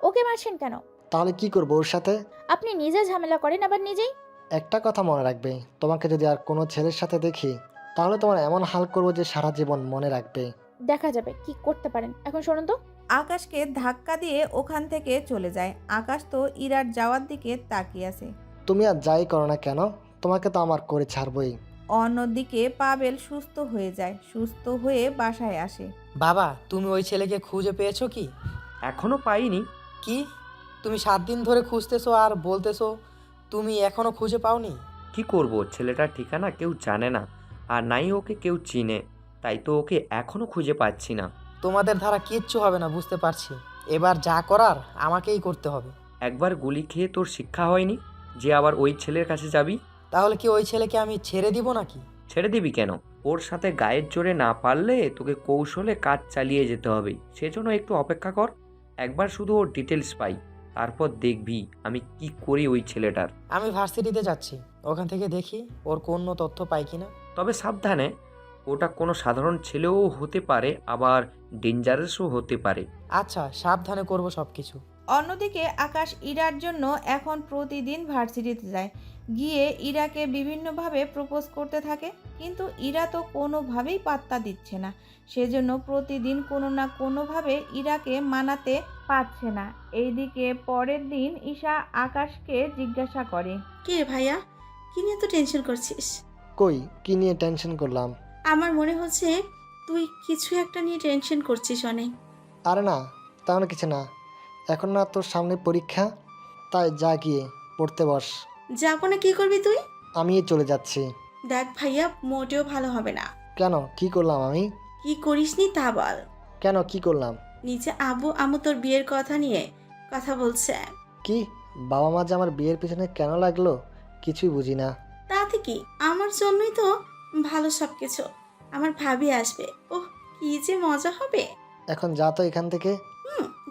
ওকে মারছেন কেন? তাহলে কি করবো ওর সাথে? আপনি নিজে ঝামেলা করেন আবার নিজেই। একটা কথা মনে রাখবে, তোমাকে যদি আর কোনো ছেলের সাথে দেখি তাহলে তোমার এমন হাল করবো যে সারা জীবন মনে রাখবে। দেখা যাবে কি করতে পারেন। এখন শুনুন তো। আকাশকে ধাক্কা দিয়ে ওখান থেকে চলে যায়। আকাশ তো ইরার যাওয়ার দিকে তাকিয়ে আছে। তুমি আর যাই করো না কেন, তোমাকে তো আমার করে ছাড়বই। অন্যদিকে পাবেল সুস্থ হয়ে যায়। সুস্থ হয়ে বাসায় আসে। বাবা, তুমি ওই ছেলেকে খুঁজে পেয়েছো কি? এখনো পাইনি। কি? তুমি 7 দিন ধরে খুঁজতেছো আর বলতেছো তুমি এখনো খুঁজে পাওনি? কি করব, ছেলেটার ঠিকানা কেউ জানে না, আর নাই ওকে কেউ চিনে, তাই তো ওকে এখনো খুঁজে পাচ্ছি না। তোমাদের ধারা কিচ্ছু হবে না, বুঝতে পারছি। এবার যা করার আমাকেই করতে হবে। একবার গুলি খেয়ে তোর শিক্ষা হয়নি যে আবার ওই ছেলের কাছে যাবি? তাহলে কি ওই ছেলেকে আমি ছেড়ে দিব নাকি? ছেড়ে দিবি কেন? ওর সাথে গায়ের জোরে না পারলে তোকে কৌশলে কাজ চালিয়ে যেতে হবে। সেজন্য একটু অপেক্ষা কর, একবার শুধু ওর ডিটেলস পাই, তারপর দেখবি আমি কি করি ওই ছেলেটার। আমি ভার্সিটিতে যাচ্ছি, ওখান থেকে দেখি ওর কোনো তথ্য পাই কিনা। তবে সাবধানে, ওটা কোনো সাধারণ ছেলেও হতে পারে, আবার ডেঞ্জারাসও হতে পারে। আচ্ছা, সাবধানে করব সব কিছু। অন্যদিকে আকাশ ইরার জন্য এখন প্রতিদিন ভার্সিটিতে যায়। গিয়ে ইরাকে বিভিন্নভাবে প্রপোজ করতে থাকে, কিন্তু ইরা তো কোনোভাবেই পাত্তা দিচ্ছে না। সেজন্য প্রতিদিন কোনো না কোনোভাবে ইরাকে মানাতে পাচ্ছে না। এইদিকে পরের দিন ঈশা আকাশকে জিজ্ঞাসা করে, কে রে ভাইয়া, কি নিয়ে তো টেনশন করছিস? কই, কি নিয়ে টেনশন করলাম? আমার মনে হচ্ছে তুই কিছু একটা নিয়ে টেনশন করছিস অনেক। আরে না, তেমন কিছু না। এখন না তোর সামনে পরীক্ষা, তাই যা গিয়ে পড়তে বস। যাবো না, কি করবি তুই? আমি চলে যাচ্ছি। দেখ ভাইয়া, মোটেও ভালো হবে না। কেন, কি করলাম আমি? কি করিসনি তা বল। কেন, কি করলাম? নিচে আব্বু আম্মু তোর বিয়ের কথা নিয়ে কথা বলছে। কি, বাবা মা যে আমার বিয়ের পিছনে কেন লাগলো কিছুই বুঝি না। তাতে কি, আমার জন্যই তো ভালো সব কিছু। আমার ভাবি আসবে, ওহ কি যে মজা হবে। এখন যা তো এখান থেকে।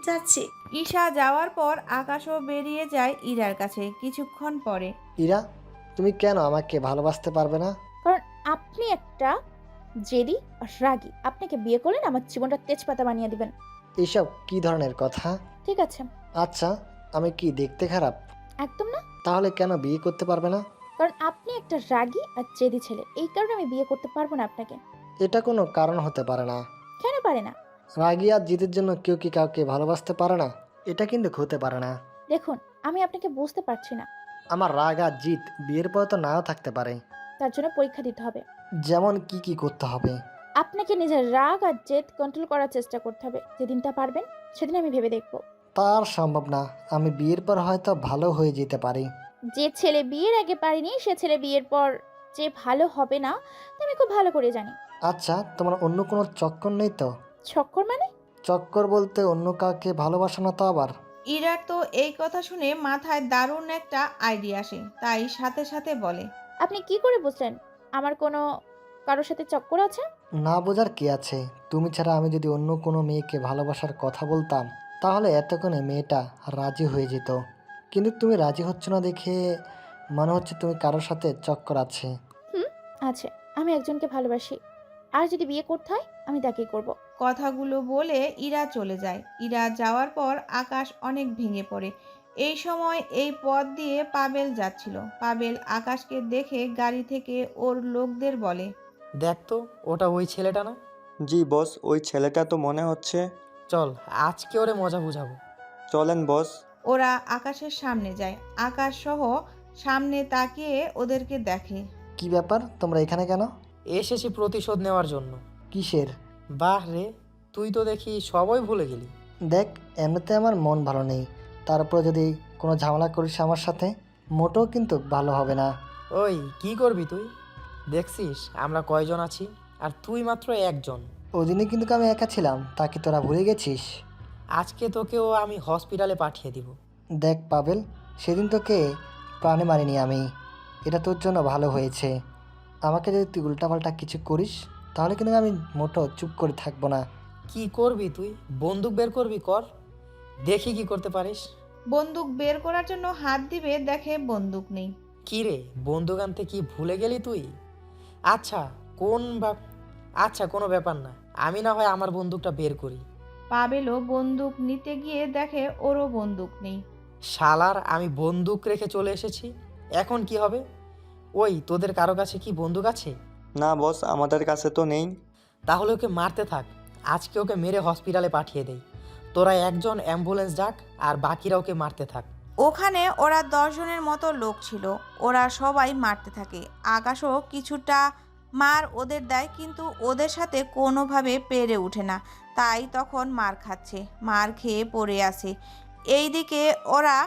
যাচ্ছি। ঈশা যাওয়ার পর আকাশও বেরিয়ে যায় ইরার কাছে। কিছুক্ষণ পরে, ইরা, তুমি কেন আমাকে ভালোবাসতে পারবে না? কারণ আপনি একটা জেদি আর রাগী। আপনাকে বিয়ে করলেন আমার জীবনটা তেজপাতা বানিয়ে দিবেন। এইসব কি ধরনের কথা? ঠিক আছে। আচ্ছা, আমি কি দেখতে খারাপ? একদম না। তাহলে কেন বিয়ে করতে পারবে না? কারণ আপনি একটা রাগী আর জেদি ছেলে, এই কারণে আমি বিয়ে করতে পারবো না আপনাকে। এটা কোনো কারণ হতে পারে না। কেন পারে না? রাগী আর জিদের জন্য কেউ কি কাউকে ভালোবাসতে পারে না? এটা কিন্তু হতে পারে না। দেখুন, আমি আপনাকে বুঝতে পারছি না। আমার রাগ আর জিদ বিয়ের পর তো নাও থাকতে পারে। তার জন্য পরীক্ষা দিতে হবে। যেমন কি কি করতে হবে? আপনাকে নিজের রাগ আর জেদ কন্ট্রোল করার চেষ্টা করতে হবে। যেদিন তা পারবেন সেদিন আমি ভেবে দেখব। তার সম্ভব না। আমি বিয়ের পর হয়তো ভালো হয়ে যেতে পারি। যে ছেলে বিয়ের আগে পারেনি সে ছেলে বিয়ের পর যে ভালো হবে না তা আমি খুব ভালো করে জানি। আচ্ছা, তোমার অন্য কোনো চক্কর নেই তো? চক্কর মানে? চক্কর বলতে অন্য কাউকে ভালোবাসো না তো আবার? ইরার তো এই কথা শুনে মাথায় দারুণ একটা আইডিয়া আসে, তাই সাথে সাথে বলে, আপনি কি করে বুঝলেন আমার কোনো কারোর সাথে চক্কর আছে? না বোঝার কি আছে? তুমি ছাড়া আমি যদি অন্য কোনো মেয়েকে ভালোবাসার কথা বলতাম তাহলে এতক্ষণে মেয়েটা রাজি হয়ে যেত। কিন্তু তুমি রাজি হচ্ছ না দেখে মনে হচ্ছে তুমি কারোর সাথে চক্কর আছে। আছে, আমি একজনকে ভালোবাসি। আর যদি বিয়ে করতে হয় আমি তাকেই করব। কথাগুলো বলে ইরা চলে যায়। ইরা যাওয়ার পর আকাশ অনেক ভেঙে পড়ে। এই সময় এই পথ দিয়ে পাবেল যাচ্ছিল। পাবেল আকাশকে দেখে গাড়ি থেকে ওর লোকদের বলে, দেখ তো, ওটা ওই ছেলেটা না? জি বস, ওই ছেলেটা তো মনে হচ্ছে। চল, আজকে ওরে মজা বুঝাবো। চলেন বস। ওরা আকাশের সামনে যায়। আকাশ সহ সামনে তাকিয়ে ওদেরকে দেখে। কি ব্যাপার, তোমরা এখানে কেন? এসেছি প্রতিশোধ নেওয়ার জন্য। কিসের? বাহ রে, তুই তো দেখি সবই ভুলে গেলি। দেখ, এমনিতে আমার মন ভালো নেই, তারপর যদি কোনো ঝামেলা করিস আমার সাথে মোটেও কিন্তু ভালো হবে না। ওই কি করবি তুই? দেখছিস আমরা কয়জন আছি, আর তুই মাত্র একজন। ওই দিনে কিন্তু আমি একা ছিলাম, তা কি তোরা ভুলে গেছিস? আজকে তোকেও আমি হসপিটালে পাঠিয়ে দিব। দেখ পাবেল, সেদিন তোকে প্রাণে মারিনি আমি, এটা তোর জন্য ভালো হয়েছে। আমাকে যদি তুই উল্টাপাল্টা কিছু করিস তাহলে কিন্তু আমি মোটেও চুপ করে থাকবো না। কি করবি তুই? বন্দুক বের করবি, কর দেখি কি করতে পারিস। বন্দুক বের করার জন্য হাত দিবে, দেখে বন্দুক নেই। কি রে, বন্দুক আনতে কি ভুলে গেলি তুই? আচ্ছা আচ্ছা, কোনো ব্যাপার না, আমি না হয় আমার বন্দুকটা বের করি। পাবেলও বন্দুক নিতে গিয়ে দেখে ওরও বন্দুক নেই। শালার, আমি বন্দুক রেখে চলে এসেছি, এখন কি হবে? ওই তোদের কারো কাছে কি বন্দুক আছে? না বস, আমাদের কাছে তো নেই। তাহলে ওকে মারতে থাক, আজকে ওকে মেরে হসপিটালে পাঠিয়ে দেই। তোরা একজন অ্যাম্বুলেন্স ডাক আর বাকিরা ওকে মারতে থাক। ওখানে ওরা 10 জনের মতো লোক ছিল। ওরা সবাই মারতে থাকে। আকাশও কিছুটা মার ওদের দেয়, কিন্তু ওদের সাথে কোনোভাবে পেরে ওঠে না। তাই তখন মার খাচ্ছে, মার খেয়ে পড়ে আছে। এইদিকে ওরা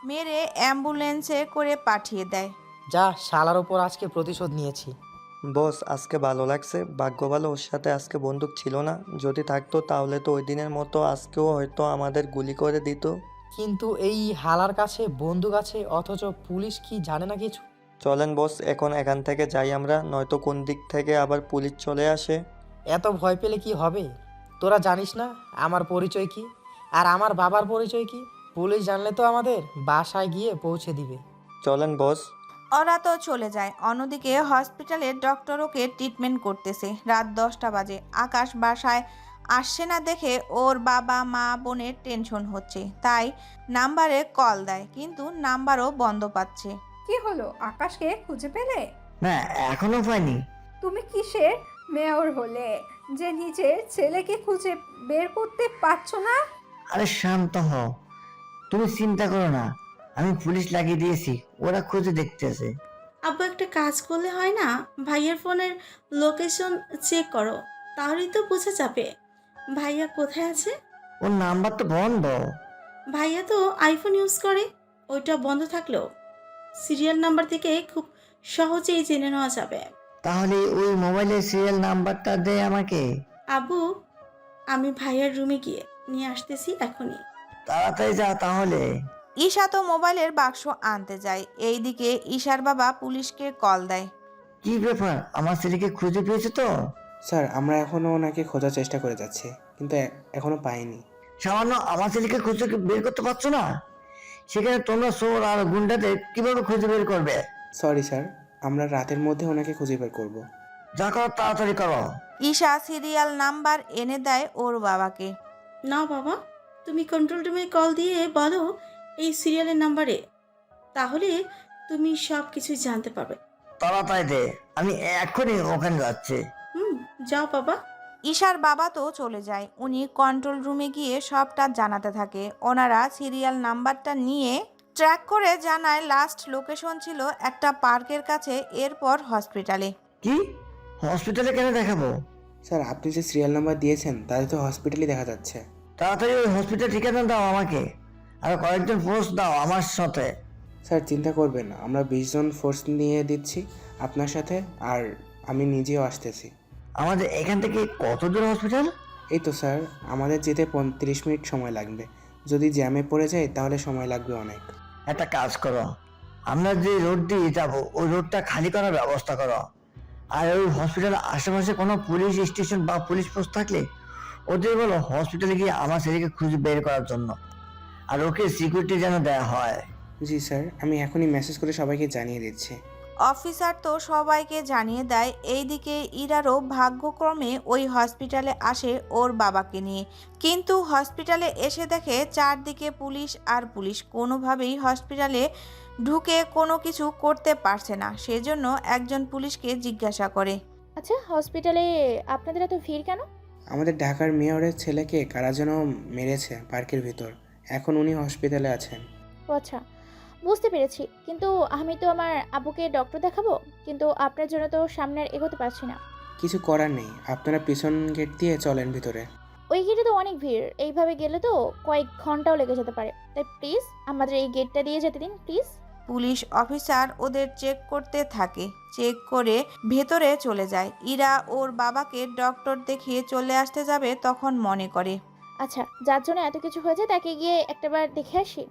মেরে অ্যাম্বুলেন্সে করে পাঠিয়ে দেয়। যা, শালার ওপর আজকে প্রতিশোধ নিয়েছি। বস, আজকে ভালো লাগছে। ভাগ্য ভালো ওর সাথে আজকে বন্দুক ছিল না। যদি থাকতো তাহলে তো ওই দিনের মতো আজকেও হয়তো আমাদের গুলি করে দিত। কিন্তু এই হালার কাছে বন্দুক আছে, অথচ পুলিশ কি জানে না কিছু? চলেন বস, এখন এখান থেকে যাই আমরা, নয়তো কোন দিক থেকে আবার পুলিশ চলে আসে। এত ভয় পেলে কি হবে? তোরা জানিস না আমার পরিচয় কি, আর আমার বাবার পরিচয় কি? পুলিশ জানলে তো আমাদের বাসায় গিয়ে পৌঁছে দিবে। চলেন বস। ওরা তো চলে যায়। অন্যদিকে হসপিটালে ডক্টর ওকে ট্রিটমেন্ট করতেছে। রাত 10টা বাজে। আকাশ বাসায় আসছে না দেখে ওর বাবা মা বোনের টেনশন হচ্ছে, তাই নাম্বারে কল দেয়, কিন্তু নাম্বারও বন্ধ পাচ্ছে। কি হলো, আকাশকে খুঁজে পেলে? না, এখনো পাইনি। তুমি কিসের মেয়র হলে যে নিজের ছেলেকে খুঁজে বের করতে পারছো না? আরে শান্ত হও, তুমি চিন্তা করো না, আমি পুলিশ লাগিয়ে দিয়েছি, ওরা খুঁজে দেখতেছে। আব্বু একটা কাজ করলে হয় না, ভাইয়ার ফোনের লোকেশন চেক করো, তাহলেই তো বোঝা যাবে ভাইয়া কোথায় আছে। ওর নাম্বার তো বন্ধ। ভাইয়া তো আইফোন ইউজ করে, ওইটা বন্ধ থাকলেও সিরিয়াল নাম্বার থেকে খুব সহজেই জেনে নেওয়া যাবে। তাহলে ওই মোবাইলের সিরিয়াল নাম্বারটা দে আমাকে। আব্বু, আমি ভাইয়ার রুমে গিয়ে নিয়ে আসতেছি এখনই। তাড়াতাড়ি যা তাহলে। ঈশা তো মোবাইলের বাক্স আনতে যায়। এইদিকে ঈশার বাবা পুলিশকে কল দেয়। কি ব্যাপার, আমার ছেলেকে খুঁজে পেয়েছো তো? স্যার, আমরা এখনও ওনাকে খোঁজার চেষ্টা করে যাচ্ছি, কিন্তু এখনও পাইনি। সামান্য আমার ছেলেকে খুঁজে বের করতে পারছো না, সেখানে তোমরা চোর আর গুন্ডাদের কিভাবে খুঁজে বের করবে? সরি স্যার, আমরা রাতের মধ্যে ওনাকে খুঁজে বের করব। যা করো তাড়াতাড়ি করো। ঈশা সিরিয়াল নাম্বার এনে দেয় ওর বাবাকে। না বাবা, তুমি কন্ট্রোল রুমে কল দিয়ে বলো এই সিরিয়ালের নাম্বারে, তাহলে তুমি সব কিছু জানতে পারবে। তাড়াতাড়ি দে, আমি এখনই ওখানে যাচ্ছি। যাও বাবা। ঈশার বাবা তো চলে যায়। উনি কন্ট্রোল রুমে গিয়ে সবটা জানাতে থাকে। ওনারা সিরিয়াল নাম্বারটা নিয়ে ট্র্যাক করে জানায় লাস্ট লোকেশন ছিল একটা পার্কের কাছে, এরপর হসপিটালে। কি হসপিটালে কেন দেখাবো? স্যার, আপনি যে সিরিয়াল নাম্বার দিয়েছেন তাতে তো হসপিটালই দেখা যাচ্ছে। তাড়াতাড়ি ওই হসপিটাল ঠিকানা দাও আমাকে, আর কয়েকজন ফোর্স দাও আমার সাথে। স্যার, চিন্তা করবেন না, আমরা 20 জন ফোর্স নিয়ে দিচ্ছি আপনার সাথে, আর আমি নিজেও আসতেছি। আমাদের এখান থেকে কত দূর হসপিটাল? এই তো স্যার, আমাদের যেতে 35 মিনিট সময় লাগবে। যদি জ্যামে পড়ে যায় তাহলে সময় লাগবে অনেক। একটা কাজ করো, আমরা যে রোড দিয়ে যাবো ওই রোডটা খালি করার ব্যবস্থা করো। আর ওই হসপিটালের আশেপাশে কোনো পুলিশ স্টেশন বা পুলিশ পোস্ট থাকলে ওদের বলো হসপিটালে গিয়ে আমার ছেলেকে খুঁজে বের করার জন্য, আর ওকে সিকিউরিটি যেন দেওয়া হয়। জি স্যার, আমি এখনই মেসেজ করে সবাইকে জানিয়ে দিচ্ছি। অফিসার তো সবাইকে জানিয়ে দেয়। এইদিকে ইরারও ভাগ্যক্রমে ওই হসপিটালে আসে ওর বাবাকে নিয়ে, কিন্তু হসপিটালে এসে দেখে চারদিকে পুলিশ আর পুলিশ। কোনোভাবেই হসপিটালে ঢুকে কোনো কিছু করতে পারছে না। সেজন্য একজন পুলিশকে জিজ্ঞাসা করে, আচ্ছা হসপিটালে আপনাদের এত ভিড় কেন? আমাদের ঢাকার মেয়রের ছেলেকে কারা যেন মেরেছে পার্কের ভিতর, এখন উনি হসপিটালে আছেন। ও আচ্ছা, বুঝতে পেরেছি। কিন্তু আমি তো আমার আব্বুকে ডক্টর দেখাবো, কিন্তু আপনার জন্য তো সামনে আর এগোতে পারছি না। কিছু করার নেই, আপনারা পিছন গেট দিয়ে চলেন ভিতরে। ওই গেটে তো অনেক ভিড়, এইভাবে গেলে তো কয়েক ঘন্টাও লেগে যেতে পারে, তাই প্লিজ আমাদের এই গেটটা দিয়ে যেতে দিন প্লিজ। পুলিশ অফিসার ওদের চেক করতে থাকে। চেক করে ভেতরে চলে যায়। ইরা ওর বাবাকে ডক্টর দেখিয়ে চলে আসতে যাবে, তখন মনে করে, আচ্ছা যার জন্য এত কিছু হয়েছে তাকে গিয়ে একটাবার দেখে আসি।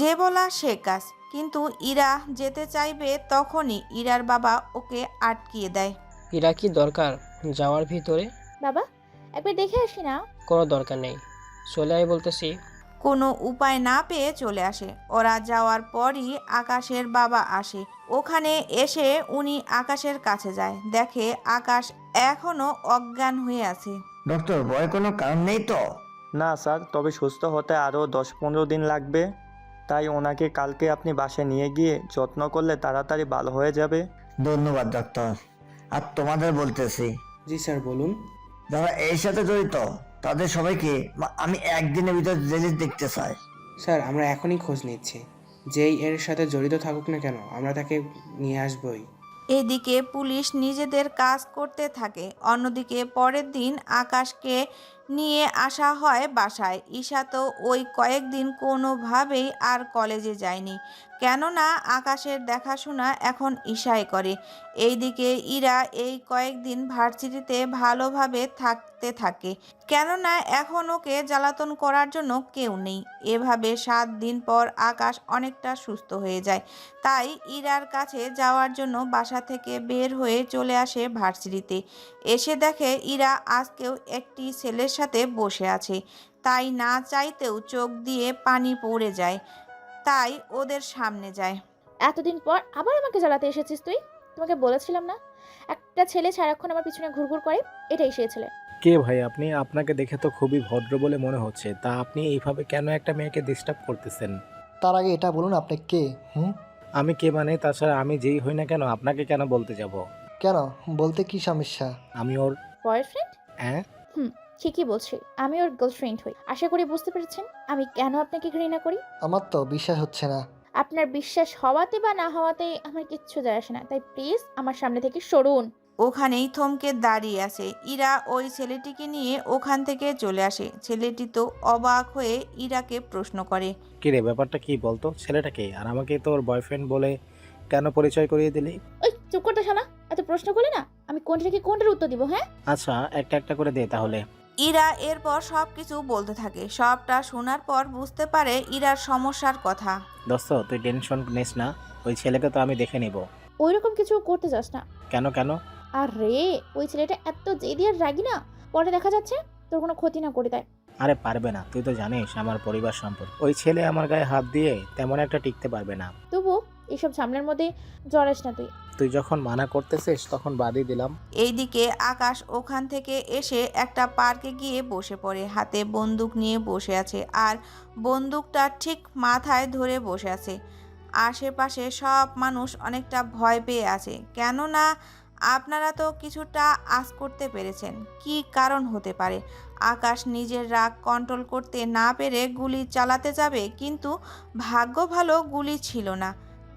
যে বলা সে কাজ। কিন্তু ইরা যেতে চাইবে, তখনই ইরার বাবা ওকে আটকিয়ে দেয়। ইরা, কি দরকার যাওয়ার ভিতরে? বাবা একবার দেখে আসি না। কোনো দরকার নেই, চলে আয় বলতেছি। কোনো উপায় না পেয়ে চলে আসে। ওরা যাওয়ার পরই আকাশের বাবা আসে। ওখানে এসে উনি আকাশের কাছে যায়, দেখে আকাশ এখনো অজ্ঞান হয়ে আছে। ডক্টর, ভয় কোনো কারণ নেই তো? না স্যার, তবে সুস্থ হতে আরও 10-15 দিন লাগবে, তাই ওনাকে কালকে আপনি বাসায় নিয়ে গিয়ে যত্ন করলে তাড়াতাড়ি ভালো হয়ে যাবে। ধন্যবাদ ডক্টর। আর তোমাদের বলতেছি। জি স্যার, বলুন। যারা এর সাথে জড়িত তাদের সবাইকে আমি একদিনের ভিতর জেলে দেখতে চাই। স্যার, আমরা এখনই খোঁজ নিচ্ছি, যেই এর সাথে জড়িত থাকুক না কেন আমরা তাকে নিয়ে আসবই। এদিকে পুলিশ নিজেদের কাজ করতে থাকে। অন্যদিকে পরের দিন আকাশকে নিয়ে আসা হয় বাসায়। ঈশা তো ওই কয়েকদিন কোনোভাবেই আর কলেজে যায়নি, কেননা আকাশের দেখাশোনা এখন ঈশাই করে। এইদিকে ইরা এই কয়েকদিন ভার্সিটিতে ভালোভাবে থাকতে থাকে, কেননা এখন ওকে জ্বালাতন করার জন্য কেউ নেই। এভাবে 7 দিন পর আকাশ অনেকটা সুস্থ হয়ে যায়। তাই ইরার কাছে যাওয়ার জন্য বাসা থেকে বের হয়ে চলে আসে ভার্সিটিতে। এসে দেখে ইরা আজকেও একটি ছেলের সাথে বসে আছে। তাই না চাইতেও চোখ দিয়ে পানি পড়ে যায়, তাই ওদের সামনে যায়। এতদিন পর আবার আমাকে জ্বালাতে এসেছিস তুই? তোমাকে বলেছিলাম না একটা ছেলে সারাক্ষণ আমার পিছনে ঘুরঘুর করে, এটাই সেই ছেলে। কে ভাই আপনি? আপনাকে দেখে তো খুবই ভদ্র বলে মনে হচ্ছে, তা আপনি এইভাবে কেন একটা মেয়েকে ডিস্টার্ব করতেছেন? তার আগে এটা বলুন আপনি কে? আমি কে মানে? তাছাড়া আমি যেই হই না কেন আপনাকে কেন বলতে যাব? কেন বলতে কি সমস্যা? আমি ওর বয়ফ্রেন্ড? হ্যাঁ। ঠিকই বলছি, আমি ওর গার্লফ্রেন্ড হই। আশা করি বুঝতে পেরেছেন আমি কেন আপনাকে ঘৃণা করি। আমার তো বিশ্বাস হচ্ছে না। আপনার বিশ্বাস হওয়াতে বা না হওয়াতে আমার কিচ্ছু যায় আসে না, তাই প্লিজ আমার সামনে থেকে সরুন। ওখানেই থমকে দাঁড়িয়ে আছে ইরা। ওই ছেলেটিকে নিয়ে ওখান থেকে চলে আসে। ছেলেটি তো অবাক হয়ে ইরাকে প্রশ্ন করে, কি রে, ব্যাপারটা কি বলতো? ছেলেটা কে, আর আমাকে তোর বয়ফ্রেন্ড বলে কেন পরিচয় করিয়ে দিলি? ওই চুপ করতে শোনা, এত প্রশ্ন করলে না আমি কোনটা থেকে কোনটার উত্তর দিব। হ্যাঁ আচ্ছা, একটা একটা করে দে তাহলে। ইরা এরপর সব কিছু বলতে থাকে। সবটা শোনার পর বুঝতে পারে ইরার সমস্যার কথা। দোস্ত, তুই টেনশন নিস না, ওই ছেলেকে তো আমি দেখে নিব। ওই রকম কিছু করতে যাস না। কেন কেন? আরে ওই ছেলেটা এত জেদি আর রাগি না, পরে দেখা যাচ্ছে তোর কোনো ক্ষতি না করে দেয়। আরে পারবে না, তুই তো জানিস আমার পরিবার সম্পর্কে। ওই ছেলে আমার গায়ে হাত দিয়ে তেমন একটা টিকতে পারবে না। তবু এইসব ঝামেলার মধ্যে জড়াস না তুই। তুই যখন মানা করতেছিস তখন বাদই দিলাম। এইদিকে আকাশ ওখান থেকে এসে একটা পার্কে গিয়ে বসে পড়ে। হাতে বন্দুক নিয়ে বসে আছে, আর বন্দুকটা ঠিক মাথায় ধরে বসে আছে। আশেপাশে সব মানুষ অনেকটা ভয় পেয়ে আছে, কেননা আপনারা তো কিছুটা আঁচ করতে পেরেছেন কি কারণ হতে পারে। আকাশ নিজের রাগ কন্ট্রোল করতে না পেরে গুলি চালাতে যাবে, কিন্তু ভাগ্য ভালো গুলি ছিল না।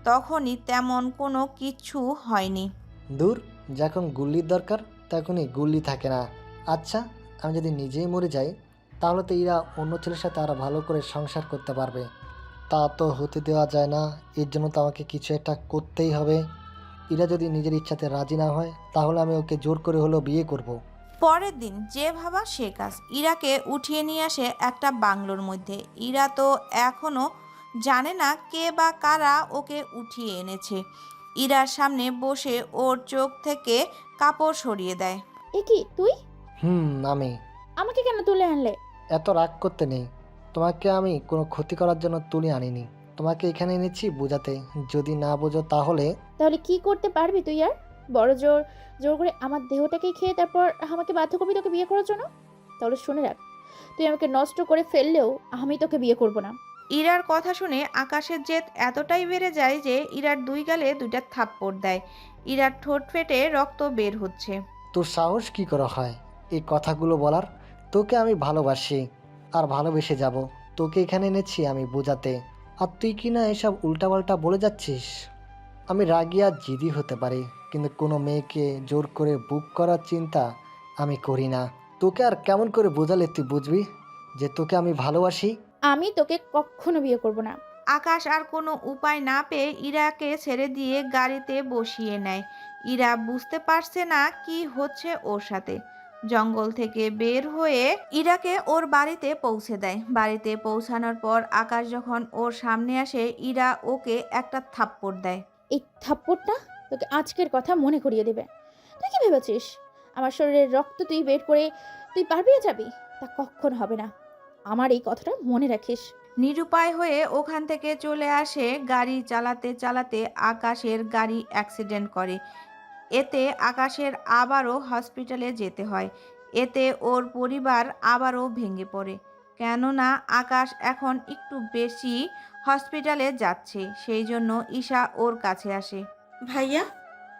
তখনই তেমন কোনো কিছু হয়নি। দূর, যখন গুল্লির দরকার তখনই গুল্লি থাকে না। আচ্ছা, আমি যদি নিজেই মরে যাই তাহলে তো এরা অন্য ছেলের সাথে আরও ভালো করে সংসার করতে পারবে। তা তো হতে দেওয়া যায় না, এর জন্য তো আমাকে কিছু একটা করতেই হবে। এরা যদি নিজের ইচ্ছাতে রাজি না হয় তাহলে আমি ওকে জোর করে হলেও বিয়ে করব। পরের দিন যে ভাবা সে কাজ। ইরাকে উঠিয়ে নিয়ে আসে একটা বাংলোর মধ্যে। ইরা তো এখনও জানে না কে বা কারা ওকে উঠিয়ে এনেছে। ইরার সামনে বসে ওর চোখ থেকে কাপড় সরিয়ে দেয়। এ কি তুই? আমি। আমাকে কেন তুলে আনলে? এত রাগ করতে নেই, তোমাকে আমি কোনো ক্ষতি করার জন্য তুলে আনিনি। তোমাকে এখানে এনেছি বোঝাতে, যদি না বোঝো তাহলে। তাহলে কি করতে পারবি তুই আর? বড় জোর জোর করে আমার দেহটাকেই খেয়ে তারপর আমাকে বাধ্য করবি তোকে বিয়ে করার জন্য? তাহলে শুনে রাখ, তুই আমাকে নষ্ট করে ফেললেও আমি তোকে বিয়ে করব না। ইরার কথা শুনে আকাশের জেদ এতটাই বেড়ে যায় যে ইরার দুই গালে দুইটা থাপ্পড় দেয়। ইরার ঠোঁট ফেটে রক্ত বের হচ্ছে। তোর সাহস কি করে হয় এই কথাগুলো বলার? তোকে আমি ভালোবাসি আর ভালোবেসে যাব। তোকে এখানে এনেছি আমি বোঝাতে, আর তুই কি না এসব উল্টাপাল্টা বলে যাচ্ছিস। আমি রাগী আর জিদি হতে পারি, কিন্তু কোনো মেয়েকে জোর করে বুক করার চিন্তা আমি করি না। তোকে আর কেমন করে বোঝালে তুই বুঝবি যে তোকে আমি ভালোবাসি? আমি তোকে কখনো বিয়ে করব না। আকাশ আর কোনো উপায় না পেয়ে ইরাকে ছেড়ে দিয়ে গাড়িতে বসিয়ে নেয়। ইরা বুঝতে পারছে না কি হচ্ছে ওর সাথে। জঙ্গল থেকে বের হয়ে ইরাকে ওর বাড়িতে পৌঁছে দেয়। বাড়িতে পৌঁছানোর পর আকাশ যখন ওর সামনে আসে, ইরা ওকে একটা থাপ্পড় দেয়। এই থাপ্পড়টা তোকে আজকের কথা মনে করিয়ে দেবে। তুই কি ভেবেছিস আমার শরীরের রক্ত তুই বের করে তুই পার পেয়ে যাবি? তা কখন হবে না, আমার এই কথাটা মনে রাখিস। নিরুপায় হয়ে ওখান থেকে চলে আসে। গাড়ি চালাতে চালাতে আকাশের গাড়ি অ্যাক্সিডেন্ট করে। এতে আকাশের আবারও হসপিটালে যেতে হয়। এতে ওর পরিবার আবারও ভেঙে পড়ে, কেননা আকাশ এখন একটু বেশি হসপিটালে যাচ্ছে। সেই জন্য ঈশা ওর কাছে আসে। ভাইয়া,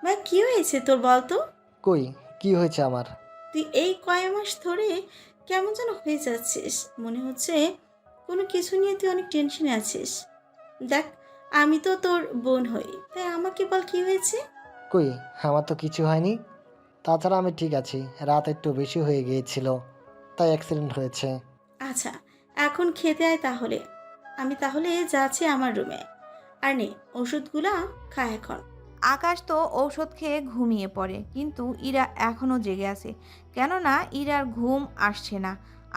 ভাই কি হয়েছে তোর বলতো? কই, কি হয়েছে আমার? তুই এই কয়েক মাস ধরে কেমন যেন হয়ে যাচ্ছিস, মনে হচ্ছে কোনো কিছু নিয়ে তুই অনেক টেনশনে আছিস। দেখ, আমি তো তোর বোন হই, তাই আমাকে বল কি হয়েছে। কই, আমার তো কিছু হয়নি। তাছাড়া আমি ঠিক আছি, রাত একটু বেশি হয়ে গিয়েছিল তাই অ্যাক্সিডেন্ট হয়েছে। আচ্ছা, এখন খেতে আয় তাহলে। আমি তাহলে যাচ্ছি আমার রুমে, আর নে ওষুধগুলা খা এখন। আকাশ তো ঔষধ খেয়ে ঘুমিয়ে পড়ে, কিন্তু ইরা এখনও জেগে আছে, কেননা ইরার ঘুম আসছে না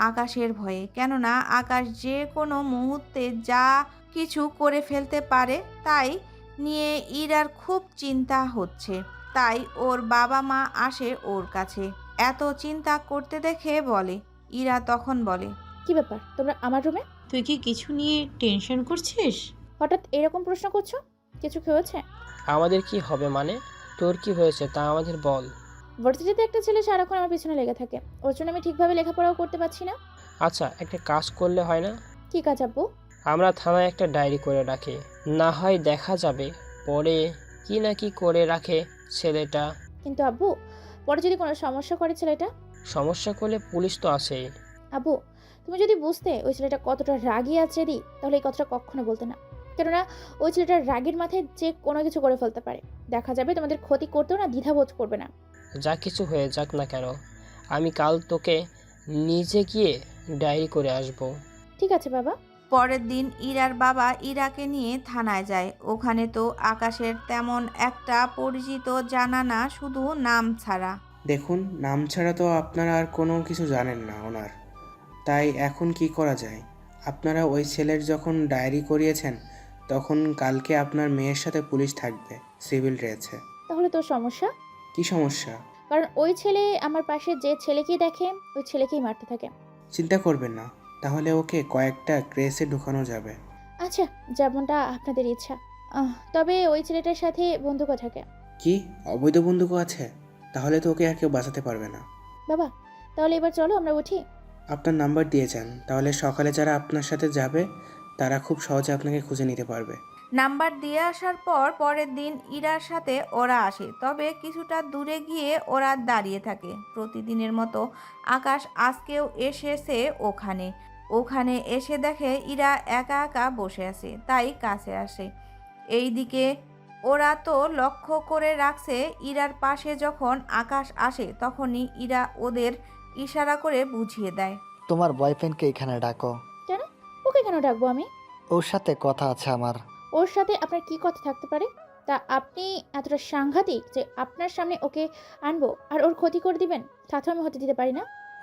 আকাশের ভয়ে। কেননা আকাশ যে কোনো মুহূর্তে যা কিছু করে ফেলতে পারে, তাই নিয়ে ইরার খুব চিন্তা হচ্ছে। তাই ওর বাবা মা আসে ওর কাছে, এত চিন্তা করতে দেখে বলে। ইরা তখন বলে, কি ব্যাপার তোমরা আমার রুমে? তুই কি কিছু নিয়ে টেনশন করছিস? হঠাৎ এরকম প্রশ্ন করছো? কিছু খেয়েছে? আমাদের কি হবে মানে? তোর কি হয়েছে তা আমাদের বল। ভার্সিটিতে একটা ছেলে সারাক্ষণ আমার পিছনে লেগে থাকে, ওর জন্য আমি ঠিকভাবে লেখাপড়াও করতে পারছি না। আচ্ছা, একটা কাজ করলে হয় না? কি কাজ আব্বু? আমরা থানায় একটা ডায়েরি করে রাখি, না হয় দেখা যাবে পরে কি না কি করে রাখে ছেলেটা। কিন্তু আব্বু, পরে যদি কোনো সমস্যা করে ছেলেটা? সমস্যা করলে পুলিশ তো আছেই। আব্বু, তুমি যদি বুঝতে ওই ছেলেটা কতটা রাগী আর জেদি, তাহলে এই কথাটা কখনো বলতে না। কেননা ওই ছেলেটার রাগের মাথায় যে কোনো কিছু করে ফেলতে পারে। দেখা যাবে তোমাদের ক্ষতি করতেও না দ্বিধাবোধ করবে না। যা কিছু হয়ে যাক না কেন, আমি কাল তোকে নিজে গিয়ে ডায়েরি করে আসবো। ঠিক আছে বাবা। পরের দিন ইরার বাবা ইরাকে নিয়ে থানায় যায়। ওখানে তো আকাশের তেমন একটা পরিচিত জানা না, শুধু নাম ছাড়া। দেখুন, নাম ছাড়া তো আপনারা আর কোনো কিছু জানেন না ওনার। তাই এখন কি করা যায়? আপনারা ওই ছেলের যখন ডায়েরি করিয়েছেন তখন কালকে আপনার মেয়ের সাথে পুলিশ থাকবে, সিভিল রয়েছে। তাহলে তোর সমস্যা? কি সমস্যা? কারণ ওই ছেলে আমার পাশে যে ছেলেকেই দেখে ওই ছেলেকেই মারতে থাকে। চিন্তা করবেন না, তাহলে ওকে কয়েকটা ক্রেসে ঢুকানো যাবে। আচ্ছা, যেমনটা আপনাদের ইচ্ছা। তবে ওই ছেলেটার সাথে বন্দুকও থাকে। কি, অবৈধ বন্দুকও আছে? তাহলে তো ওকে আর কেউ বাঁচাতে পারবে না। বাবা, তাহলে এবার চলো আমরা উঠি। আপনার নাম্বার দিয়ে যান, তাহলে সকালে যারা আপনার সাথে যাবে তারা খুব সহজে আপনাকে খুঁজে নিতে পারবে। নাম্বার দিয়ে আসার পর পরের দিন ইরার সাথে ওরা আসে, তবে কিছুটা দূরে গিয়ে ওরা দাঁড়িয়ে থাকে। প্রতিদিনের মতো আকাশ আজকেও এসেছে ওখানে এসে দেখে ইরা একা একা বসে আছে, তাই কাছে আসে। এইদিকে ওরা তো লক্ষ্য করে রাখছে ইরার পাশে যখন আকাশ আসে তখনই ইরা ওদের ইশারা করে বুঝিয়ে দেয়। তোমার বয়ফ্রেন্ডকে এখানে ডাকো। কেন? ওকে কেন ডাকবো আমি? ওর সাথে কথা আছে আমার। ওর সাথে আপনার কি কথা থাকতে পারে? তা আপনি এতটা সাংঘাতিক যে আপনার সামনে ওকে আনবো আর ওর ক্ষতি করে দিবেন? তা তো আমি হতে দিতে পারি না।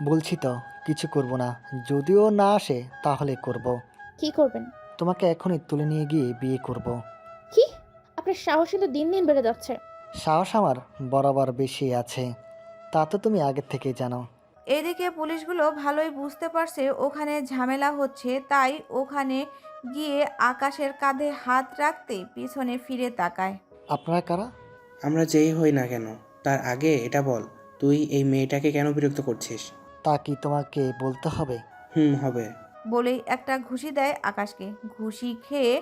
বলছি তো কিছু করব না, যদিও না আসে তাহলে করব। কি করবেন? তোমাকে এখনই তুলে নিয়ে গিয়ে বিয়ে করব। কি? আপনার সাহস কিন্তু দিন দিন বেড়ে যাচ্ছে। সাহস আমার বরাবর বেশি আছে, তা তো তুমি আগে থেকেই জানো। এদিকে পুলিশগুলো ভালোই বুঝতে পারছে ওখানে ঝামেলা হচ্ছে, তাই ওখানে গিয়ে আকাশের কাঁধে হাত রাখতে পিছনে ফিরে তাকায়। আপনারা কারা? আমরা যেই হই না কেন, তার আগে এটা বল, তুই এই মেয়েটাকে কেন বিরক্ত করছিস? তা কি তোমাকে বলতে হবে? হবে। বলেই একটা ঘুষি দেয় আকাশকে। ঘুষি খেয়ে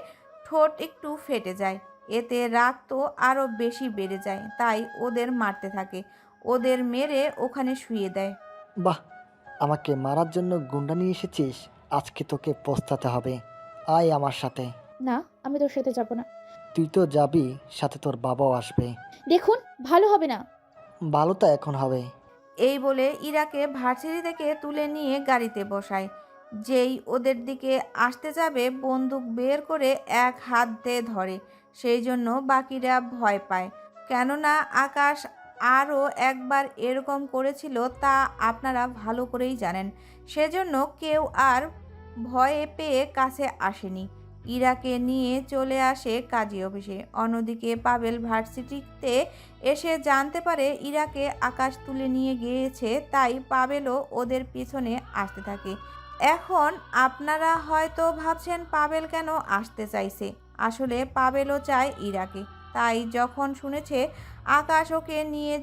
ঠোঁট একটু ফেটে যায়। এতে রাগ তো আরও বেশি বেড়ে যায়, তাই ওদের মারতে থাকে। ওদের মেরে ওখানে শুয়ে দেয়। বাহ, আমাকে মারার জন্য গুন্ডা নিয়ে এসেছিস? আজকে তোকে পস্তাতে হবে। আয় আমার সাথে। না, আমি তোর সাথে যাব না। তুই তো যাবি, সাথে তোর বাবাও আসবে। দেখুন, ভালো হবে না। ভালো তো এখন হবে। এই বলে ইরাকে ভার্সিটি থেকে তুলে নিয়ে গাড়িতে বসায়। যেই ওদের দিকে আসতে যাবে বন্দুক বের করে এক হাত দিয়ে ধরে। সেই জন্য বাকিরা ভয় পায়, কেননা আকাশ আরও একবার এরকম করেছিল, তা আপনারা ভালো করেই জানেন। সেজন্য কেউ আর ভয়ে পেয়ে কাছে আসেনি। ইরাকে নিয়ে চলে আসে কাজী অফিসে। অন্যদিকে পাবেল ভার্সিটিতে এসে জানতে পারে ইরাকে আকাশ তুলে নিয়ে গিয়েছে, তাই পাবেলও ওদের পিছনে আসতে থাকে। এখন আপনারা হয়তো ভাবছেন পাবেল কেন আসতে চাইছে। আসলে পাবেলও চায় ইরাকে, তাই যখন শুনেছে আকাশ ওকে নিয়ে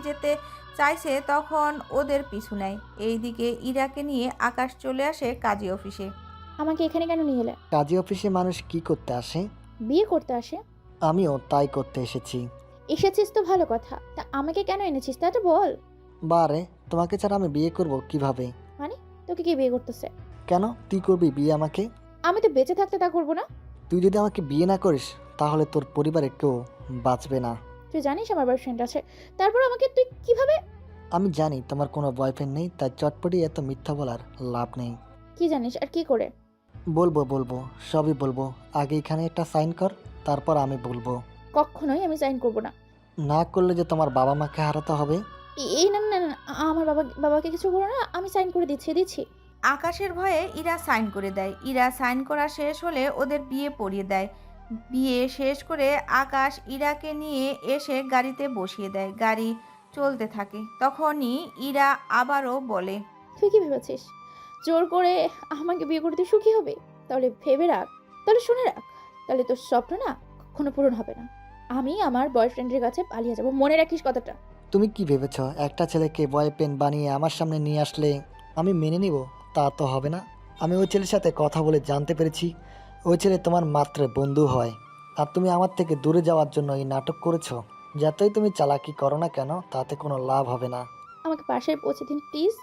যেতে চাইছে তখন ওদের পিছু নেয়। এইদিকে ইরাকে নিয়ে আকাশ চলে আসে কাজী অফিসে। আমাকে এখানে কেন নিয়ে এলে? কাজী অফিসে মানুষ কি করতে আসে? বিয়ে করতে আসে। আমিও তাই করতে এসেছি। এসেছিস তো ভালো কথা, তা আমাকে কেন এনেছিস তা তো বল। বারে, তোমাকে ছাড়া আমি বিয়ে করব কিভাবে? মানে তোকে কি বিয়ে করতেছে? কেন, তুই করবি বিয়ে আমাকে? আমি তো বেঁচে থাকতে তা করবো না। তুই যদি আমাকে বিয়ে না করিস তাহলে তোর পরিবারে কেউ বাঁচবে না। তুই জানিস আমার বয়ফ্রেন্ড আছে, তারপর আমাকে তুই কিভাবে? আমি জানি তোমার কোনো বয়ফ্রেন্ড নেই, তাই চটপটি এত মিথ্যা বলার লাভ নেই। কি জানিস আর কি করে? বলবো, সবই বলবো। আগে এখানে একটা সাইন কর, তারপর আমি বলবো। কখনোই আমি সাইন করব না। না করলে যে তোমার বাবা মাকে হারাতে হবে। এই না না না, আমার বাবাকে কিছু করো না, আমি সাইন করে দিচ্ছি। আকাশের ভয়ে ইরা সাইন করে দেয়। ইরা সাইন করা শেষ হলে ওদের বিয়ে পড়িয়ে দেয়। বিয়ে শেষ করে আকাশ ইরাকে নিয়ে এসে গাড়িতে বসিয়ে দেয়। গাড়ি চলতে থাকে। তখনই ইরা আবারও বলে, তুই কি ভেবেছিস জোর করে আমাকে বিয়ে করতে সুখী হবে? তাহলে ভেবে রাখ, তাহলে শুনে রাখ, তাহলে তোর স্বপ্ন না কখনো পূরণ হবে না। আমি আমার বয়ফ্রেন্ডের কাছে পালিয়ে যাব, মনে রাখিস কথাটা। তুমি কি ভেবেছ একটা ছেলেকে বয়ফ্রেন্ড বানিয়ে আমার সামনে নিয়ে আসলে আমি মেনে নিব? তা তো হবে না। আমি ওই ছেলের সাথে কথা বলে জানতে পেরেছি ওই ছেলে তোমার মাত্র বন্ধু হয়, আর তুমি আমার থেকে দূরে যাওয়ার জন্য এই নাটক করেছো। যতই তুমি চালাকি করো না কেন তাতে কোনো লাভ হবে না। আমাকে বাসায় পৌঁছে দিন প্লিজ।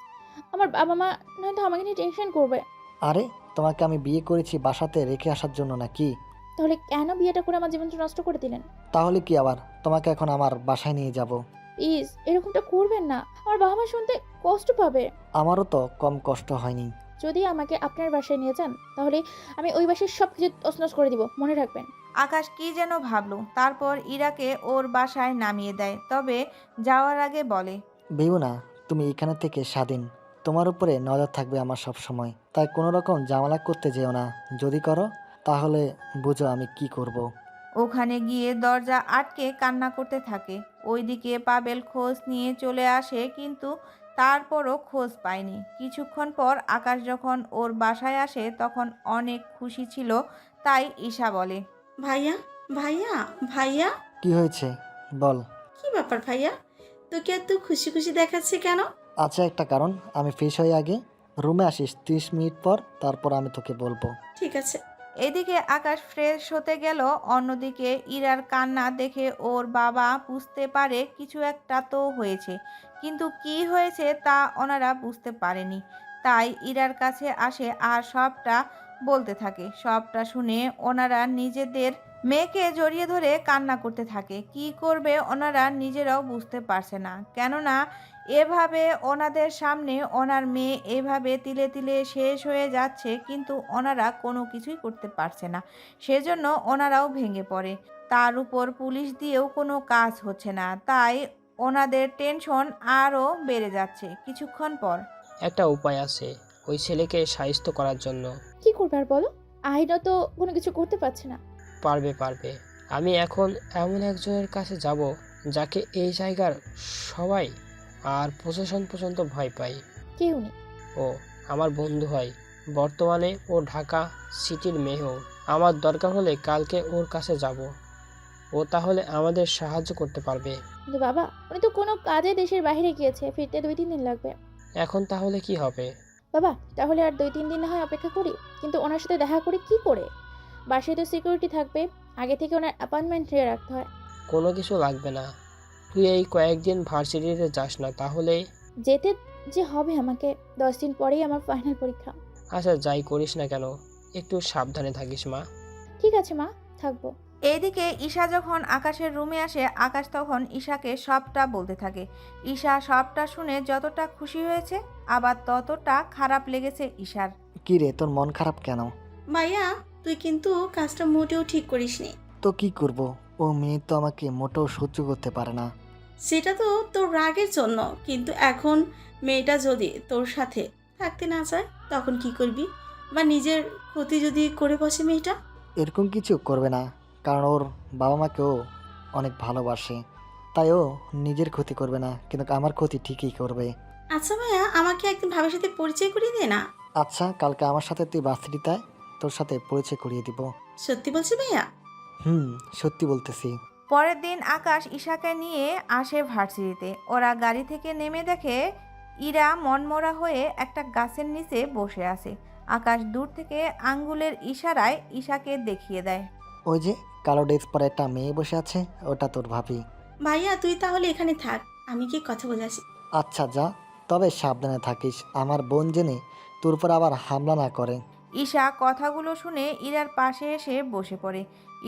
আমার বাবা মা নয়তো আমাকে নিয়ে টেনশন করবে। আরে তোমাকে আমি বিয়ে করেছি বাসাতে রেখে আসার জন্য নাকি? তাহলে কেন বিয়েটা করে আমার জীবনটা নষ্ট করে দিলেন? তাহলে কি আবার তোমাকে এখন আমার বাসায় নিয়ে যাব? প্লিজ এরকমটা করবেন না, আমার বাবা মা শুনতে কষ্ট পাবে। আমারও তো কম কষ্ট হয়নি। যদি আমাকে আপনার বাসায় নিয়ে যান তাহলে আমি ওই বাসায় সব কিছু তছনছ করে দিব, মনে রাখবেন। আকাশ কি যেন ভাবলো, তারপর ইরাকে ওর বাসায় নামিয়ে দেয়। তবে যাওয়ার আগে বলে, ভেবো না তুমি এখানে থেকে স্বাধীন, তোমার উপরে নজর থাকবে আমার সব সময়। তাই কোনো রকম ঝামেলা করতে যেও না, যদি করো তাহলে বুঝো আমি কি করব। ওখানে গিয়ে দরজা আটকে কান্না করতে থাকে। ওইদিকে পাবেল খোঁজ নিয়ে চলে আসে, কিন্তু তারপরও খোঁজ পায়নি। কিছুক্ষণ পর আকাশ যখন ওর বাসায় আসে তখন অনেক খুশি ছিল। তাই ঈশা বলে, ভাইয়া ভাইয়া ভাইয়া। কি হয়েছে বল। কি ব্যাপার ভাইয়া, তোকে এত খুশি খুশি দেখাচ্ছে কেন? আচ্ছা একটা কারণ, আমি ফ্রেশ হয়ে আগে রুমে আসিস 30 মিনিট পর, তারপর আমি তোকে বলবো। ঠিক আছে। এদিকে আকাশ ফ্রেশ হতে গেল। অন্যদিকে ইরার কান্না দেখে ওর বাবা বুঝতে পারে কিছু একটা তো হয়েছে, কিন্তু কি হয়েছে তা ওনারা বুঝতে পারেনি। তাই ইরার কাছে আসে আর সবটা বলতে থাকে। সবটা শুনে ওনারা নিজেদের মেয়েকে জড়িয়ে ধরে কান্না করতে থাকে। কি করবে ওনারা নিজেরাও বুঝতে পারছে না, কেননা এভাবে ওনাদের সামনে ওনার মেয়ে এভাবে তিলে তিলে শেষ হয়ে যাচ্ছে, কিন্তু ওনারা কোনো কিছুই করতে পারছে না। সেজন্য ওনারাও ভেঙে পড়ে। তার উপর পুলিশ দিয়েও কোনো কাজ হচ্ছে না, তাই ওনাদের টেনশন আরও বেড়ে যাচ্ছে। কিছুক্ষণ পর একটা উপায় আছে ওই ছেলেকে সাহিত্য করার জন্য। কি করবে আর বলো, আইনও তো কোনো কিছু করতে পারছে না। পারবে পারবে। আমি এখন এমন একজনের কাছে যাব যাকে এই জায়গার সবাই আর প্রশাসন পর্যন্ত ভয় পায়। কেউ নেই। ও আমার বন্ধু হয়, বর্তমানে ও ঢাকা সিটির মেয়র। আমার দরকার হলে কালকে ওর কাছে যাব, ও তাহলে আমাদের সাহায্য করতে পারবে। কিন্তু বাবা উনি তো কোনো কাজে দেশের বাইরে গিয়েছে, ফিরতে 2-3 দিন লাগবে। এখন তাহলে কি হবে? বাবা তাহলে আর 2-3 দিন না হয় অপেক্ষা করি, কিন্তু ওনার সাথে দেখা করি কি করে? বাসায় তো সিকিউরিটি থাকবে, আগে থেকে ওনার অ্যাপয়েন্টমেন্ট নিয়ে রাখতে হয়। কোনো কিছু লাগবে না, তুই এই কয়েকদিন ভার্সিটিতে যাস না তাহলে। যেতে যে হবে আমাকে, 10 দিন পরেই আমার ফাইনাল পরীক্ষা। আচ্ছা যাই করিস না কেন একটু সাবধানে থাকিস মা। ঠিক আছে মা, থাকবো। এইদিকে ঈশা যখন আকাশের রুমে আসে, আকাশ তখন ঈশাকে সবটা বলতে থাকে। ঈশা সবটা শুনে যতটা খুশি হয়েছে আবার ততটা খারাপ লেগেছে ঈশার। কি রে তোর মন খারাপ কেন? ভাইয়া তুই কিন্তু কাজটা মোটেও ঠিক করিসনি। তো কি করব, ও মেয়ে তো আমাকে মোটেও সহ্য করতে পারে না। সেটা তো তোর রাগের জন্য, কিন্তু এখন মেয়েটা যদি তোর সাথে থাকতে না চায় তখন কি করবি? বা নিজের ক্ষতি যদি করে বসে মেয়েটা? এরকম কিছু করবে না, কারণ ওর বাবা মাকেও অনেক ভালোবাসে, তাই ও নিজের ক্ষতি করবে না, কিন্তু আমার ক্ষতি ঠিকই করবে। আচ্ছা ভাইয়া, আমাকে একদিন ভাবের সাথে পরিচয় করিয়ে দে না। আচ্ছা কালকে আমার সাথে তুই ভার্সিটিতে আয়, তোর সাথে পরিচয় করিয়ে দিব। সত্যি বলছি ভাইয়া? সত্যি বলতেছি। পরের দিন আকাশ ঈশাকে নিয়ে আসে ভার্সিটিতে। ওরা গাড়ি থেকে নেমে দেখে ইরা মনমরা হয়ে একটা গাছের নিচে বসে আছে। আকাশ দূর থেকে আঙ্গুলের ইশারায় ঈশাকে দেখিয়ে দেয়। ওই যে কালো ড্রেস পরে একটা মেয়ে বসে আছে, ওটা তোর ভাবি। ভাইয়া তুই তাহলে এখানে থাক, আমি কি কথা বলে আসি। আচ্ছা যা, তবে সাবধানে থাকিস, আমার বোন জেনে তোর উপর আবার হামলা না করে। ঈশা কথাগুলো শুনে ইরার পাশে এসে বসে পড়ে।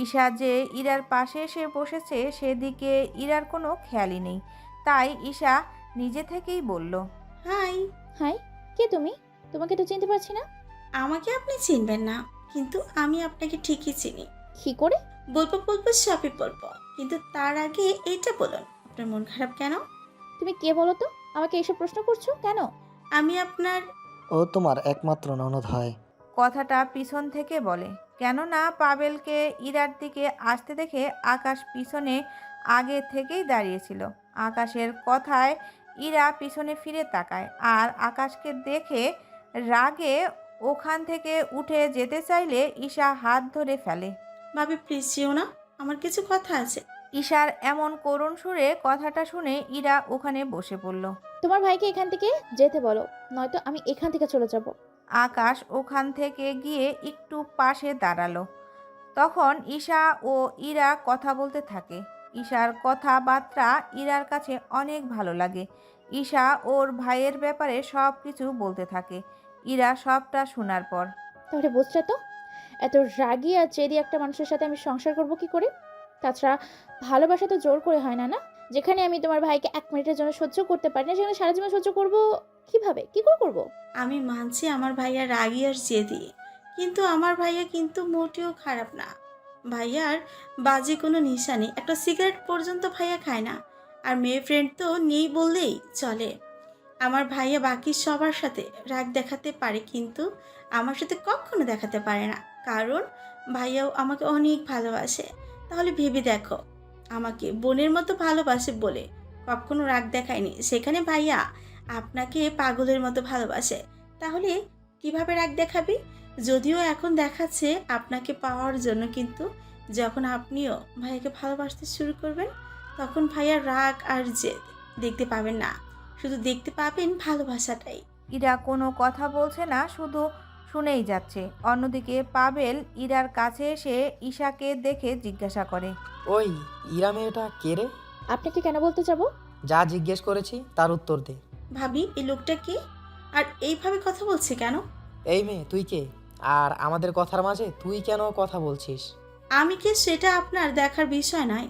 ঈশা যে ইরার পাশে এসে বসেছে সেদিকে ইরার কোনো খেয়ালই নেই, তাই ঈশা নিজে থেকেই বলল, হাই। হাই, কে তুমি? তোমাকে তো চিনতে পারছি না। আমাকে আপনি চিনবেন না, কিন্তু আমি আপনাকে ঠিকই চিনি। কি করে? বলবো সবই বলবো, কিন্তু তার আগে এইটা বলুন, আপনার মন খারাপ কেন? তুমি কে বলো তো? আমাকে এইসব প্রশ্ন করছো কেন? আমি আপনার... ও তোমার একমাত্র ননদ হয়। কথাটা পিছন থেকে বলে, কেননা পাবেলকে ইরার দিকে আসতে দেখে আকাশ পিছনে আগে থেকেই দাঁড়িয়েছিল। আকাশের কথায় ইরা পিছনে ফিরে তাকায় আর আকাশকে দেখে রাগে ওখান থেকে উঠে যেতে চাইলে ঈশা হাত ধরে ফেলে। ভাবি প্লিজ যেও না, আমার কিছু কথা আছে। ঈশার এমন করুণ সুরে কথাটা শুনে ইরা ওখানে বসে পড়ল। তোমার ভাইকে এখান থেকে যেতে বলো, নয়তো আমি এখান থেকে চলে যাব। আকাশ ওখান থেকে গিয়ে একটু পাশে দাঁড়ালো। তখন ঈশা ও ইরা কথা বলতে থাকে। ঈশার কথাবার্তা ইরার কাছে অনেক ভালো লাগে। ঈশা ওর ভাইয়ের ব্যাপারে সব কিছু বলতে থাকে। ইরা সবটা শোনার পর তাহলে বুঝলে তো, এত রাগী আর জেদি একটা মানুষের সাথে আমি সংসার করব কি করে? তাছাড়া ভালোবাসা তো জোর করে হয় না, না? যেখানে আমি তোমার ভাইকে 1 মিনিটের জন্য সহ্য করতে পারি না, সেখানে সারা জীবন সহ্য করব কিভাবে, কি করে করব? আমি মানছি আমার ভাইয়া রাগী আর জেদি, কিন্তু আমার ভাইয়া কিন্তু মোটেও খারাপ না। ভাইয়ার বাজে কোনো নেশা নেই, একটা সিগারেট পর্যন্ত ভাইয়া খায় না। আর মেয়ে ফ্রেন্ড তো নেই বললেই চলে। আমার ভাইয়া বাকি সবার সাথে রাগ দেখাতে পারে, কিন্তু আমার সাথে কখনো দেখাতে পারে না, কারণ ভাইয়াও আমাকে অনেক ভালোবাসে। তাহলে ভেবে দেখো, আমাকে বোনের মতো ভালোবাসে বলে কখনো রাগ দেখায়নি, সেখানে ভাইয়া আপনাকে পাগলের মতো ভালোবাসে, তাহলে কিভাবে রাগ দেখাবে? যদিও এখন দেখাচ্ছে আপনাকে পাওয়ার জন্য, কিন্তু যখন আপনিও ভাইয়াকে ভালোবাসতে শুরু করবেন, তখন ভাইয়ার রাগ আর জেদ দেখতে পাবেন না, শুধু দেখতে পাবেন ভালোবাসাটাই। ইরা কোনো কথা বলছে না, শুধু শুনেই যাচ্ছে। অন্যদিকে পাবেল ইরার কাছে এসে ঈশাকে দেখে জিজ্ঞাসা করে, ওই ইরা মেয়েটা কে রে? আপনাকে কেন বলতে যাব? যা জিজ্ঞেস করেছি তার উত্তর দে। ভাবি, এই লোকটা কি আর এইভাবে কথা বলছে কেন? এই মেয়ে, তুই কে? আর আমাদের কথার মাঝে তুই কেন কথা বলছিস? আমি কে সেটা আপনার দেখার বিষয় নয়।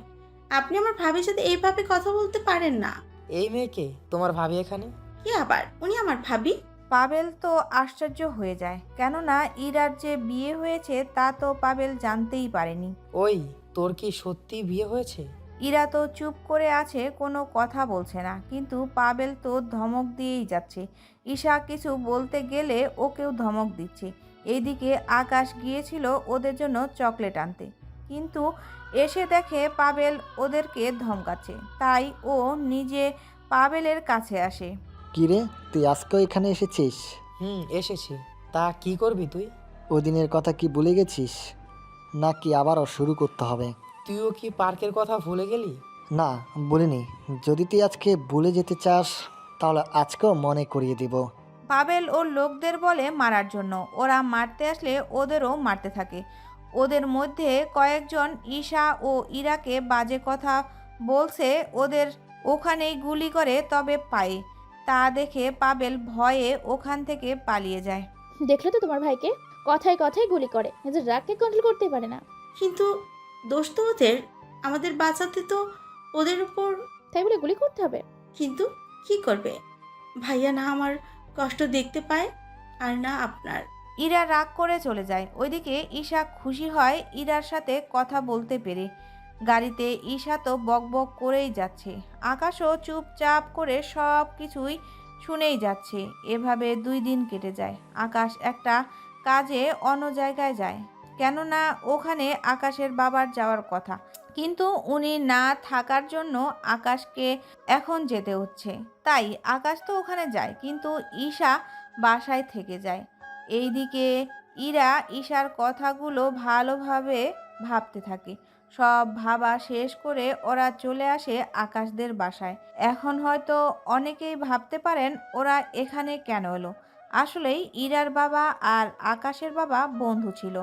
আপনি আমার ভাবির সাথে এইভাবে কথা বলতে পারেন না। এই মেয়ে কে? তোমার ভাবি এখানে? কি আবার, উনি আমার ভাবি? পাবেল তো আশ্চর্য হয়ে যায়, কেননা ইরার যে বিয়ে হয়েছে তা তো পাবেল জানতেই পারেনি। ওই, তোর কি সত্যি বিয়ে হয়েছে? ইরা তো চুপ করে আছে, কোনো কথা বলছে না, কিন্তু পাবেল তো ধমক দিয়েই যাচ্ছে। ঈশা কিছু বলতে গেলে ওকেও ধমক দিচ্ছে। এইদিকে আকাশ গিয়েছিল ওদের জন্য চকলেট আনতে, কিন্তু এসে দেখে পাবেল ওদেরকে ধমকাচ্ছে, তাই ও নিজে পাবেলের কাছে আসে। কিরে, তুই আজকেও এখানে এসেছিস? এসেছি। তা কি করবি তুই? ওদিনের কথা কি ভুলে গেছিস, নাকি আবারও শুরু করতে হবে? তুইও কি পার্কের কথা ভুলে গেলি? না, বলিনি। যদি তুই আজকে ভুলে যেতে চাস, তাহলে আজকেও মনে করিয়ে দিব। পাবেল ওর লোকদের বলে মারার জন্য, ওরা মারতে আসলে ওদেরও মারতে থাকে। ওদের মধ্যে কয়েকজন ঈশা ও ইরাকে বাজে কথা বলছে, ওদের ওখানেই গুলি করে, তবে পায়ে। তা দেখে পাবেল ভয়ে ওখান থেকে পালিয়ে যায়। দেখলে তো তোমার ভাইকে, কথায় কথায় গুলি করে, নিজের রাগকে কন্ট্রোল করতে পারে না। কিন্তু দোষ তো ওদের, আমাদের বাঁচাতে তো ওদের উপর। তাই বলে গুলি করতে হবে? কিন্তু কি করবে, ভাইয়া না আমার কষ্ট দেখতে পায়, আর না আপনার। ইরা রাগ করে চলে যায়। ওইদিকে ঈশা খুশি হয় ইরার সাথে কথা বলতে পেরে। গাড়িতে ঈশা তো বকবক করেই যাচ্ছে, আকাশও চুপচাপ করে সব কিছুই শুনেই যাচ্ছে। এভাবে 2 দিন কেটে যায়। আকাশ একটা কাজে অন্য জায়গায় যায়, কেননা ওখানে আকাশের বাবার যাওয়ার কথা, কিন্তু উনি না থাকার জন্য আকাশকে এখন যেতে হচ্ছে। তাই আকাশ তো ওখানে যায়, কিন্তু ঈশা বাসায় থেকে যায়। এইদিকে ইরা ঈশার কথাগুলো ভালোভাবে ভাবতে থাকে। সব ভাবা শেষ করে ওরা চলে আসে আকাশদের বাসায়। এখন হয়তো অনেকেই ভাবতে পারেন ওরা এখানে কেন এলো। আসলেই ইরার বাবা আর আকাশের বাবা বন্ধু ছিল,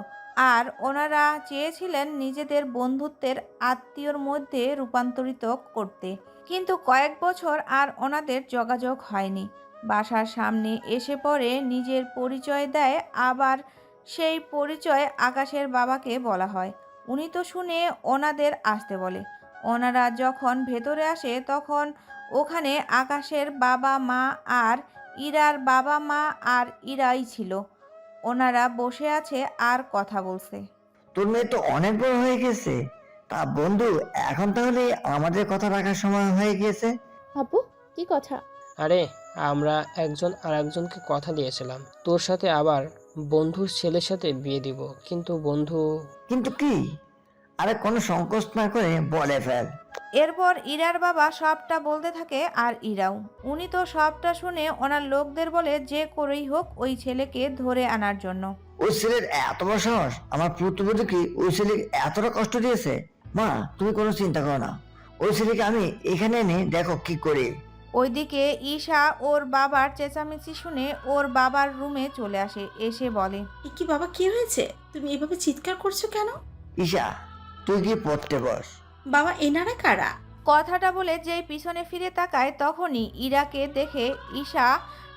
আর ওনারা চেয়েছিলেন নিজেদের বন্ধুত্বের আত্মীয়র মধ্যে রূপান্তরিত করতে, কিন্তু কয়েক বছর আর ওনাদের যোগাযোগ হয়নি। বাসার সামনে এসে পড়ে নিজের পরিচয় দেয়, আবার সেই পরিচয় আকাশের বাবাকে বলা হয়। উনি তো শুনে ওনাদের আসতে বলে। ওনারা যখন ভেতরে আসে তখন ওখানে আকাশের বাবা মা আর ইরার বাবা মা আর ইরাই ছিল। ওনারা বসে আছে আর কথা বলছে। তোর মেয়ে তো অনেক বড় হয়ে গেছে। তা বন্ধু, এখন তাহলে আমাদের কথা রাখার সময় হয়ে গিয়েছে। আপু, কি কথা? আরে, আমরা একজন আর একজনকে কথা দিয়েছিলাম তোর সাথে আবার বন্ধুর ছেলের সাথে বিয়ে দিব, কিন্তু বন্ধু। কিন্তু কি? আরে কোনো সংকোচ না করে বলে ফেল। এরপর ইরার বাবা সবটা বলতে থাকে, আর ইরাও। উনি তো সবটা শুনে ওনার লোকদের বলে যে করেই হোক ওই ছেলেকে ধরে আনার জন্য। ওই ছেলের এত বড় সাহস, আমার পুত্রবধূ কি ওই ছেলে এতটা কষ্ট দিয়েছে? মা, তুমি কোনো চিন্তা করো না, ওই ছেলেকে আমি এখানে এনে দেখো কি করি। ওইদিকে ঈশা ওর বাবার চেঁচামেচি শুনে ওর বাবার রুমে চলে আসে, এসে বলে, কি বাবা, কি হয়েছে? তুমি এভাবে চিৎকার করছো কেন? ঈশা, তুই কি পড়তে বস। বাবা এনারা কারা? কথাটা বলে যেই পিছনে ফিরে তাকায় তখনই ইরাকে দেখে ঈশা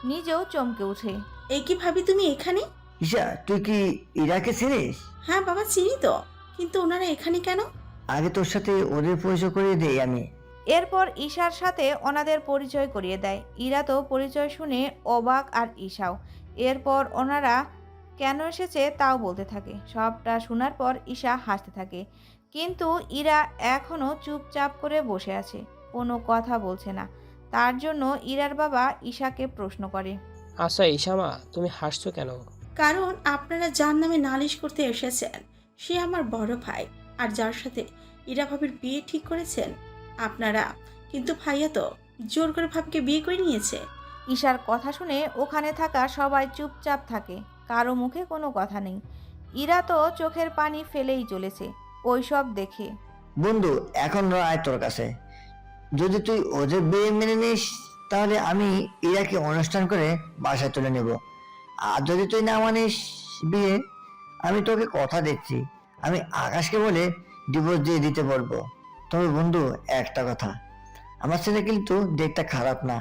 নিজেও চমকে ওঠে। এই কি ভাবি তুমি এখানে? ঈশা, তুই কি ইরাকে চিনিস? হ্যাঁ বাবা চিনি তো, কিন্তু ওনারা এখানে কেন? আগে তোর সাথে ওদের পরিচয় করিয়ে দেই আমি। এরপর ঈশার সাথে ওনাদের পরিচয় করিয়ে দেয়। ইরা তো পরিচয় শুনে অবাক আর ঈশাও। এরপর ওনারা কেন এসেছে তাও বলতে থাকে। সবটা শোনার পর ঈশা হাসতে থাকে, কিন্তু ইরা এখনও চুপচাপ করে বসে আছে, কোনো কথা বলছে না। তার জন্য ইরার বাবা ঈশাকে প্রশ্ন করে, আচ্ছা ঈশামা, তুমি হাসছো কেন? কারণ আপনারা যার নামে নালিশ করতে এসেছেন সে আমার বড় ভাই, আর যার সাথে ইরা ভাবির বিয়ে ঠিক করেছেন আপনারা। কিন্তু ভাইয়া তো জোর করে ভাবিকে বিয়ে করে নিয়েছে। ঈশার কথা শুনে ওখানে থাকা সবাই চুপচাপ থাকে, কারো মুখে কোনো কথা নেই। ইরা তো চোখের পানি ফেলেই চলেছে ওইসব দেখে। বন্ধু, এখন রায় তোর কাছে। যদি তুই ওদের বিয়ে মেনে নিস তাহলে আমি ইরাকে অনুষ্ঠান করে বাসায় তুলে নেব, আর যদি তুই না মানিস বিয়ে, আমি তোকে কথা দিচ্ছি, আমি আকাশকে বলে ডিভোর্স দিয়ে দিতে বলবো। তবে বন্ধু, একটা কথা, আমার ছেলে কিন্তু দেখতে খারাপ না।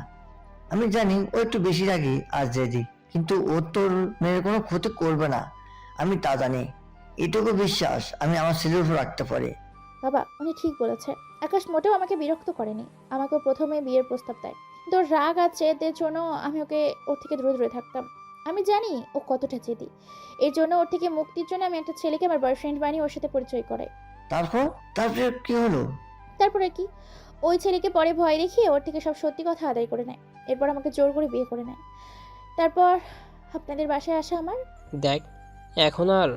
আমি জানি ও একটু বেশি রাগি আর জেদি, কিন্তু ও তোর মেয়ের কোনো ক্ষতি করবে না, আমি তা জানি। এটুকু বিশ্বাস আমি আমার ছেলের উপর রাখতে পারি। বাবা উনি ঠিক বলেছে। আকাশ মোটেও আমাকে বিরক্ত করেনি, আমাকে প্রথমে বিয়ের প্রস্তাব দেয়। তো রাগ আর জেদের জন্য আমি ওর থেকে দূরে দূরে থাকতাম। আমি জানি ও কতটা জেদি, এর জন্য ওর থেকে মুক্তির জন্য আমি একটা ছেলেকে আমার বয়ফ্রেন্ড বানিয়ে ওর সাথে পরিচয় করাই। তারপরে কি হলো? তারপরে কি, ওই ছেলেকে পরে ভয় দেখিয়ে ওর থেকে সব সত্যি কথা আদায় করে নেয়, এরপর আমাকে জোর করে বিয়ে করে নেয়। তারপর আপনাদের বাসায় আসা আমার। দেখ, এখন আর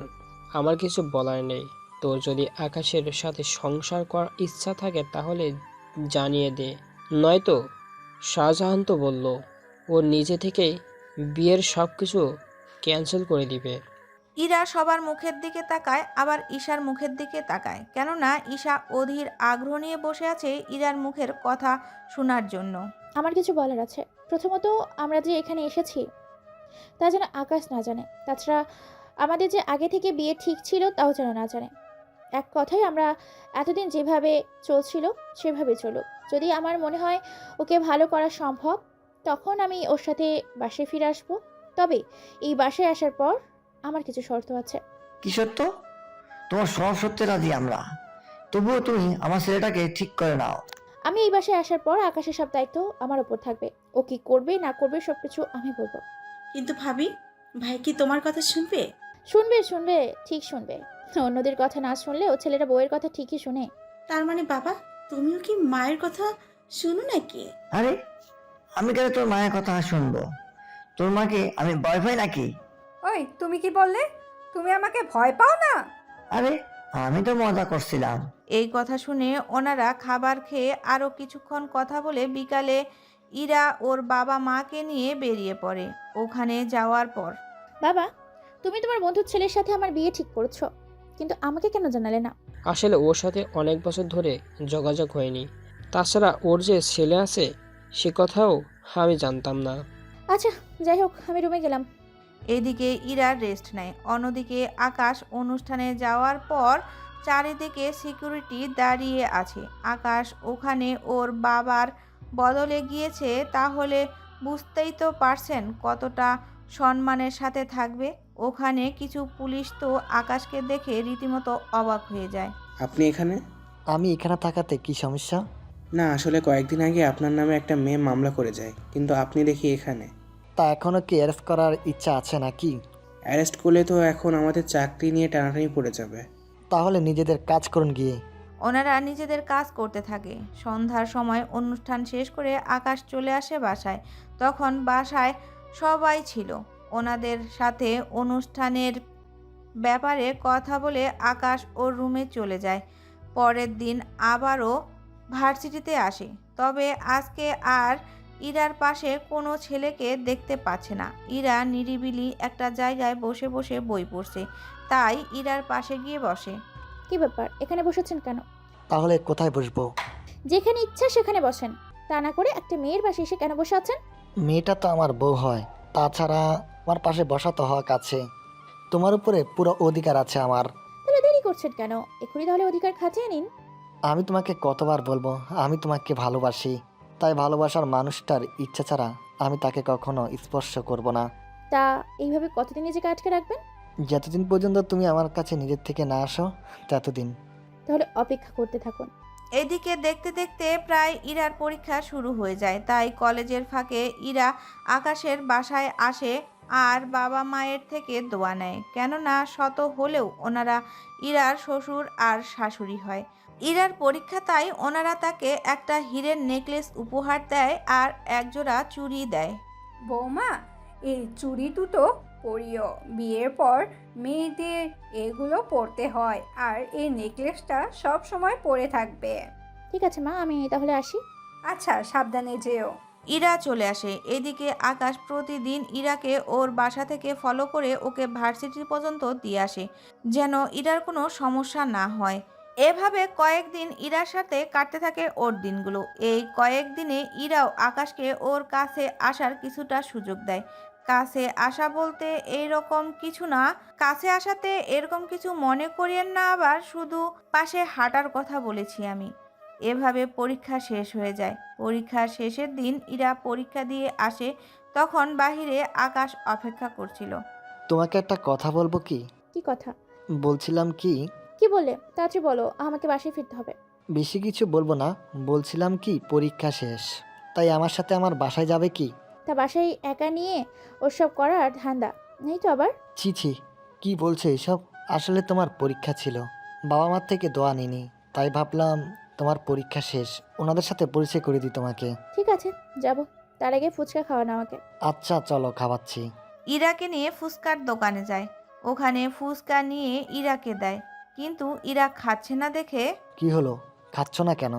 আমার কিছু বলার নেই। তোর যদি আকাশের সাথে সংসার করার ইচ্ছা থাকে তাহলে জানিয়ে দে, নয়তো শাহজাহান তো বলল ও নিজে থেকেই বিয়ের সব কিছু ক্যান্সেল করে দিবে। ইরা সবার মুখের দিকে তাকায়, আবার ঈশার মুখের দিকে তাকায়, কেননা ঈশা অধীর আগ্রহ নিয়ে বসে আছে ইরার মুখের কথা শোনার জন্য। আমার কিছু বলার আছে। প্রথমত, আমরা যে এখানে এসেছি তা যেন আকাশ না জানে। তাছাড়া আমাদের যে আগে থেকে বিয়ে ঠিক ছিল তাও যেন না জানে। এক কথায় আমরা এতদিন যেভাবে চলছিল সেভাবে চলুক। যদি আমার মনে হয় ওকে ভালো করা সম্ভব, তখন আমি ওর সাথে বাসায় ফিরে আসবো। তবে এই বাসায় আসার পর আমার কিছু শর্ত আছে। কি সত্য? তোমার সব সত্যে রাজি আমরা, তবুও তুমি আমার ছেলেটাকে ঠিক করে নাও। আমি এই বাসায় আসার পর আকাশের সব দায়িত্ব আমার উপর থাকবে। ও কি করবে না করবে সবকিছু আমি বলবো। কিন্তু ভাবি, ভাই কি তোমার কথা শুনবে? শুনবে, ঠিক শুনবে। অন্যদের কথা না শুনলে ও ছেলেটা বউয়ের কথা ঠিকই শুনে। তার মানে বাবা, তুমিও কি মায়ের কথা শুনো নাকি? আরে, আমি কেন তোর মায়ের কথা শুনবো? তোর মাকে আমি ভয় পাই নাকি? ওই তুমি কি বললে? তুমি আমাকে ভয় পাও না? আরে, আমি তো মজা করছিলাম। এই কথা শুনে ওনারা খাবার খেয়ে আরও কিছুক্ষণ কথা বলে বিকালে ইরা ওর বাবা মাকে নিয়ে বেরিয়ে পড়ে। ওখানে যাওয়ার পর, বাবা, তুমি তোমার বন্ধুর ছেলের সাথে আমার বিয়ে ঠিক করেছো, কিন্তু আমাকে কেন জানালে না? আসলে ওর সাথে অনেক বছর ধরে যোগাযোগ হয়নি, তাছাড়া ওর যে ছেলে আছে সে কথাও আমি জানতাম না। আচ্ছা, যাই হোক, আমি রুমে গেলাম। এদিকে ইরা রেস্ট নেয়, অন্যদিকে আকাশ অনুষ্ঠানে যাওয়ার পর চারিদিকে সিকিউরিটি দাঁড়িয়ে আছে। আকাশ ওখানে ওর বাবার বদলে গিয়েছে, তাহলে বুঝতেই তো পারছেন কতটা সম্মানের সাথে থাকবে। ওখানে কিছু পুলিশ তো আকাশকে দেখে রীতিমতো অবাক হয়ে যায়। আপনি এখানে? আমি এখানে থাকাতে কি সমস্যা? না, আসলে কয়েকদিন আগে আপনার নামে একটা মেয়ে মামলা করে যায়, কিন্তু আপনি দেখি এখানে। তা এখনো কি অ্যারেস্ট করার ইচ্ছা আছে নাকি? অ্যারেস্ট করলে তো এখন আমাদের চাকরি নিয়ে টানাটানি পড়ে যাবে। তাহলে নিজেদের কাজ করুন গিয়ে। ওনারা নিজেদের কাজ করতে থাকে। সন্ধ্যার সময় অনুষ্ঠান শেষ করে আকাশ চলে আসে বাসায়। তখন বাসায় সবাই ছিল। ওনাদের সাথে অনুষ্ঠানের ব্যাপারে কথা বলে আকাশ ওর রুমে চলে যায়। পরের দিন আবারও ভার্সিটিতে আসে, তবে আজকে আর ইরার পাশে কোনো ছেলেকে দেখতে পাচ্ছে না। ইরা নিরিবিলি একটা জায়গায় বসে বসে বই পড়ছে, তাই ইরার পাশে গিয়ে বসে। কি ব্যাপার, এখানে বসেছেন কেন? তাহলে কোথায় বসবো? যেখানে ইচ্ছা সেখানে বসেন, তা না করে একটা মেয়ের পাশে এসে কেন বসে আছেন? মেয়েটা তো আমার বউ হয়, তাছাড়া আমার পাশে বসা তো হক আছে। তোমার উপরে পুরো অধিকার আছে আমার। তাহলে দেরি করছেন কেন? এখনই তাহলে অধিকার খাটিয়ে নিন। আমি তোমাকে কতবার বলবো আমি তোমাকে ভালোবাসি, তাই ভালোবাসার মানুষটার ইচ্ছা ছাড়া আমি তাকে কখনো স্পর্শ করব না। তা এইভাবে কতদিন নিজেকে আটকে রাখবেন? যতদিন পর্যন্ত তুমি আমার কাছে নিজের থেকে না আসো ততদিন। তাহলে অপেক্ষা করতে থাকুন। এদিকে দেখতে দেখতে প্রায় ইরার পরীক্ষা শুরু হয়ে যায়, তাই কলেজের ফাঁকে ইরা আকাশের বাসায় আসে আর বাবা মায়ের থেকে দোয়া নেয়, কেননা শত হলেও ওনারা ইরার শ্বশুর আর শাশুড়ি হয়। ইরার পরীক্ষা, তাই ওনারা তাকে একটা হীরের নেকলেস উপহার দেয় আর একজোড়া চুড়ি দেয়। বৌমা, এই চুড়ি দুটো পরিও, বিয়ের পর মেয়েদের এগুলো পরতে হয়, আর এই নেকলেসটা সব সময় পরে থাকবে। ঠিক আছে মা, আমি তাহলে আসি। আচ্ছা, সাবধানে যেও। ইরা চলে আসে। এদিকে আকাশ প্রতিদিন ইরাকে ওর বাসা থেকে ফলো করে ওকে ভার্সিটি পর্যন্ত দিয়ে আসে, যেন ইরার কোনো সমস্যা না হয়। এভাবে কয়েকদিন ইরার সাথে কাটতে থাকে ওর দিনগুলো। এই কয়েকদিনে ইরাও আকাশকে ওর কাছে আসার কিছুটা সুযোগ দেয়। কাছে আসা বলতে এইরকম কিছু না, কাছে আসাতে এরকম কিছু মনে করিয়েন না, আবার শুধু পাশে হাঁটার কথা বলেছি আমি। এভাবে পরীক্ষা শেষ হয়ে যায়। পরীক্ষা শেষের দিন ইরা পরীক্ষা দিয়ে আসে, তখন বাহিরে আকাশ অপেক্ষা করছিল। তোমাকে একটা কথা বলবো কি? কি কথা? বলছিলাম কি কি বললে? তাড়াতাড়ি বলো, আমাকে বাসায় ফিরতে হবে। বেশি কিছু বলবো না, বলছিলাম কি পরীক্ষা শেষ, তাই আমার সাথে আমার বাসায় যাবে কি? তা বাসায় একা নিয়ে ওসব করার ধান্দা নেই তো আবার? ছি ছি, কি বলছো এসব? আসলে তোমার পরীক্ষা ছিল, বাবা মার থেকে দোয়া নিনি, তাই ভাবলাম তোমার পরীক্ষা শেষ, ওনাদের সাথে পরিচয় করে দিই তোমাকে। ঠিক আছে, যাব। তার আগে ফুচকা খাওয়ানো আমাকে। আচ্ছা চলো, খাওয়াচ্ছি। ইরাকে নিয়ে ফুচকার দোকানে যায়। ওখানে ফুচকা নিয়ে ইরাকে দেয়, কিন্তু ইরা খাচ্ছে না দেখে। কি হলো, খাচ্ছ না কেন?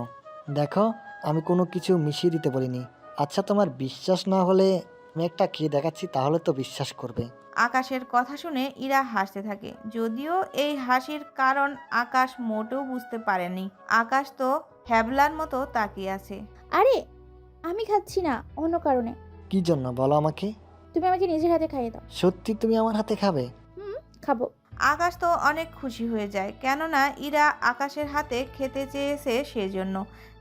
দেখো, আমি কোনো কিছু মিশিয়ে দিতে বলিনি। আচ্ছা, তোমার বিশ্বাস না হলে আমি একটা খেয়ে দেখাচ্ছি, তাহলে তো বিশ্বাস করবে। আকাশের কথা শুনে ইরা হাসতে থাকে, যদিও এই হাসির কারণ আকাশ মোটেও বুঝতে পারেনি। আকাশ তো হ্যাবলার মতো তাকিয়ে আছে। আরে আমি খাচ্ছি না, অন্য কারণে। কি জন্য বলো আমাকে? তুমি আমাকে নিজের হাতে খাইয়ে দাও। সত্যি তুমি আমার হাতে খাবে? খাবো। আকাশ তো অনেক খুশি হয়ে যায়, কেননা ইরা আকাশের হাতে খেতে চেয়েছে সেজন্য।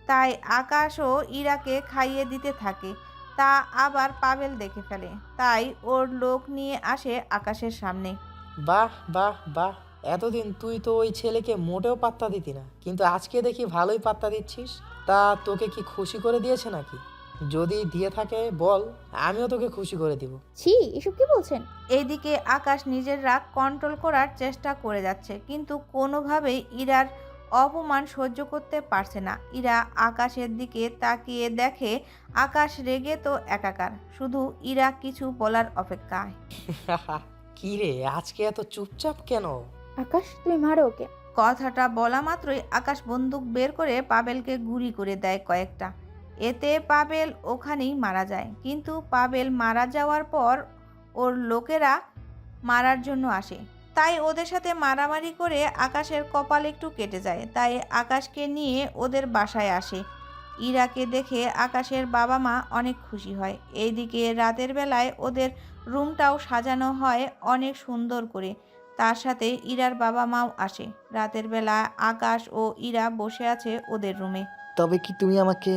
তাই আকাশও ইরাকে খাইয়ে দিতে থাকে। তা আবার পাবেল দেখে ফেলে, তাই ওর লোক নিয়ে আসে আকাশের সামনে। বাহ বাহ বাহ, এতদিন তুই তো ওই ছেলেকে মোটেও পাত্তা দিতি না, কিন্তু আজকে দেখি ভালোই পাত্তা দিচ্ছিস। তা তোকে কি খুশি করে দিয়েছে নাকি? যদি দিয়ে থাকে বল, আমিও তোকে খুশি করে দিব। ছি, এসব কি বলছেন? এইদিকে আকাশ নিজের রাগ কন্ট্রোল করার চেষ্টা করে যাচ্ছে, কিন্তু কোনোভাবেই ইরার অপমান সহ্য করতে পারছে না। ইরা আকাশের দিকে তাকিয়ে দেখে আকাশ রেগে তো একাকার, শুধু ইরা কিছু বলার অপেক্ষায়। কি রে, আজকে এত চুপচাপ কেন? আকাশ, তুমি মারো ওকে। কথাটা বলা মাত্রই আকাশ বন্দুক বের করে পাবেলকে গুলি করে দেয় কয়েকটা। এতে পাবেল ওখানেই মারা যায়। কিন্তু পাবেল মারা যাওয়ার পর ওর লোকেরা মারার জন্য আসে, তাই ওদের সাথে মারামারি করে আকাশের কপাল একটু কেটে যায়। তাই আকাশকে নিয়ে ওদের বাসায় আসে। ইরাকে দেখে আকাশের বাবা মা অনেক খুশি হয়। এইদিকে রাতের বেলায় ওদের রুমটাও সাজানো হয় অনেক সুন্দর করে। তার সাথে ইরার বাবা মাও আসে। রাতের বেলা আকাশ ও ইরা বসে আছে ওদের রুমে। তবে কি তুমি আমাকে?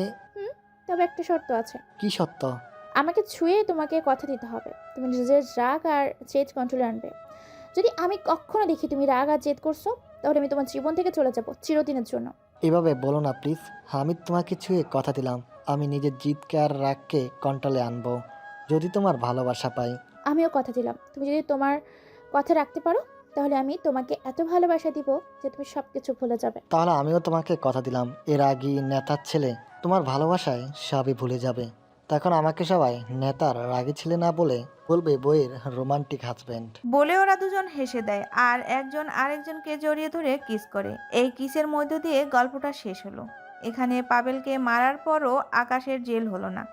তবে একটা শর্ত আছে। কি সত্য? আমাকে ছুঁয়ে তোমাকে কথা দিতে হবে তুমি নিজের রাগ আর জেদ কন্ট্রোলে আনবে। যদি আমি কখনো দেখি তুমি রাগ আর জেদ করছো, তাহলে আমি তোমার জীবন থেকে চলে যাব চিরদিনের জন্য। এভাবে বলো না প্লিজ। আমি তোমাকে ছুঁয়ে কথা দিলাম, আমি নিজের জিদকে আর রাগকে কন্ট্রোলে আনবো যদি তোমার ভালোবাসা পাই। আমিও কথা দিলাম, তুমি যদি তোমার কথা রাখতে পারো, তাহলে আমি তোমাকে এত ভালোবাসা দিব যে তুমি সব কিছু ভুলে যাবে। তাহলে আমিও তোমাকে কথা দিলাম, এর আগে নেতার ছেলে তোমার ভালোবাসায় সবই ভুলে যাবে। তখন আমাকে সবাই নেতার রাগী ছেলে না বলে বলবে বইয়ের রোমান্টিক হাজব্যান্ড। বলে ওরা দুজন হেসে দেয় আর একজন আরেকজনকে জড়িয়ে ধরে কিস করে। এই কিসের মধ্য দিয়ে গল্পটা শেষ হলো। এখানে পাবেলকে মারার পরও আকাশের জেল হলো না,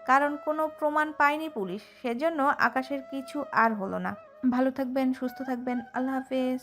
কারণ কোনো প্রমাণ পায়নি পুলিশ, সেজন্য আকাশের কিছু আর হলো না। ভালো থাকবেন, সুস্থ থাকবেন, আল্লাহ হাফেজ।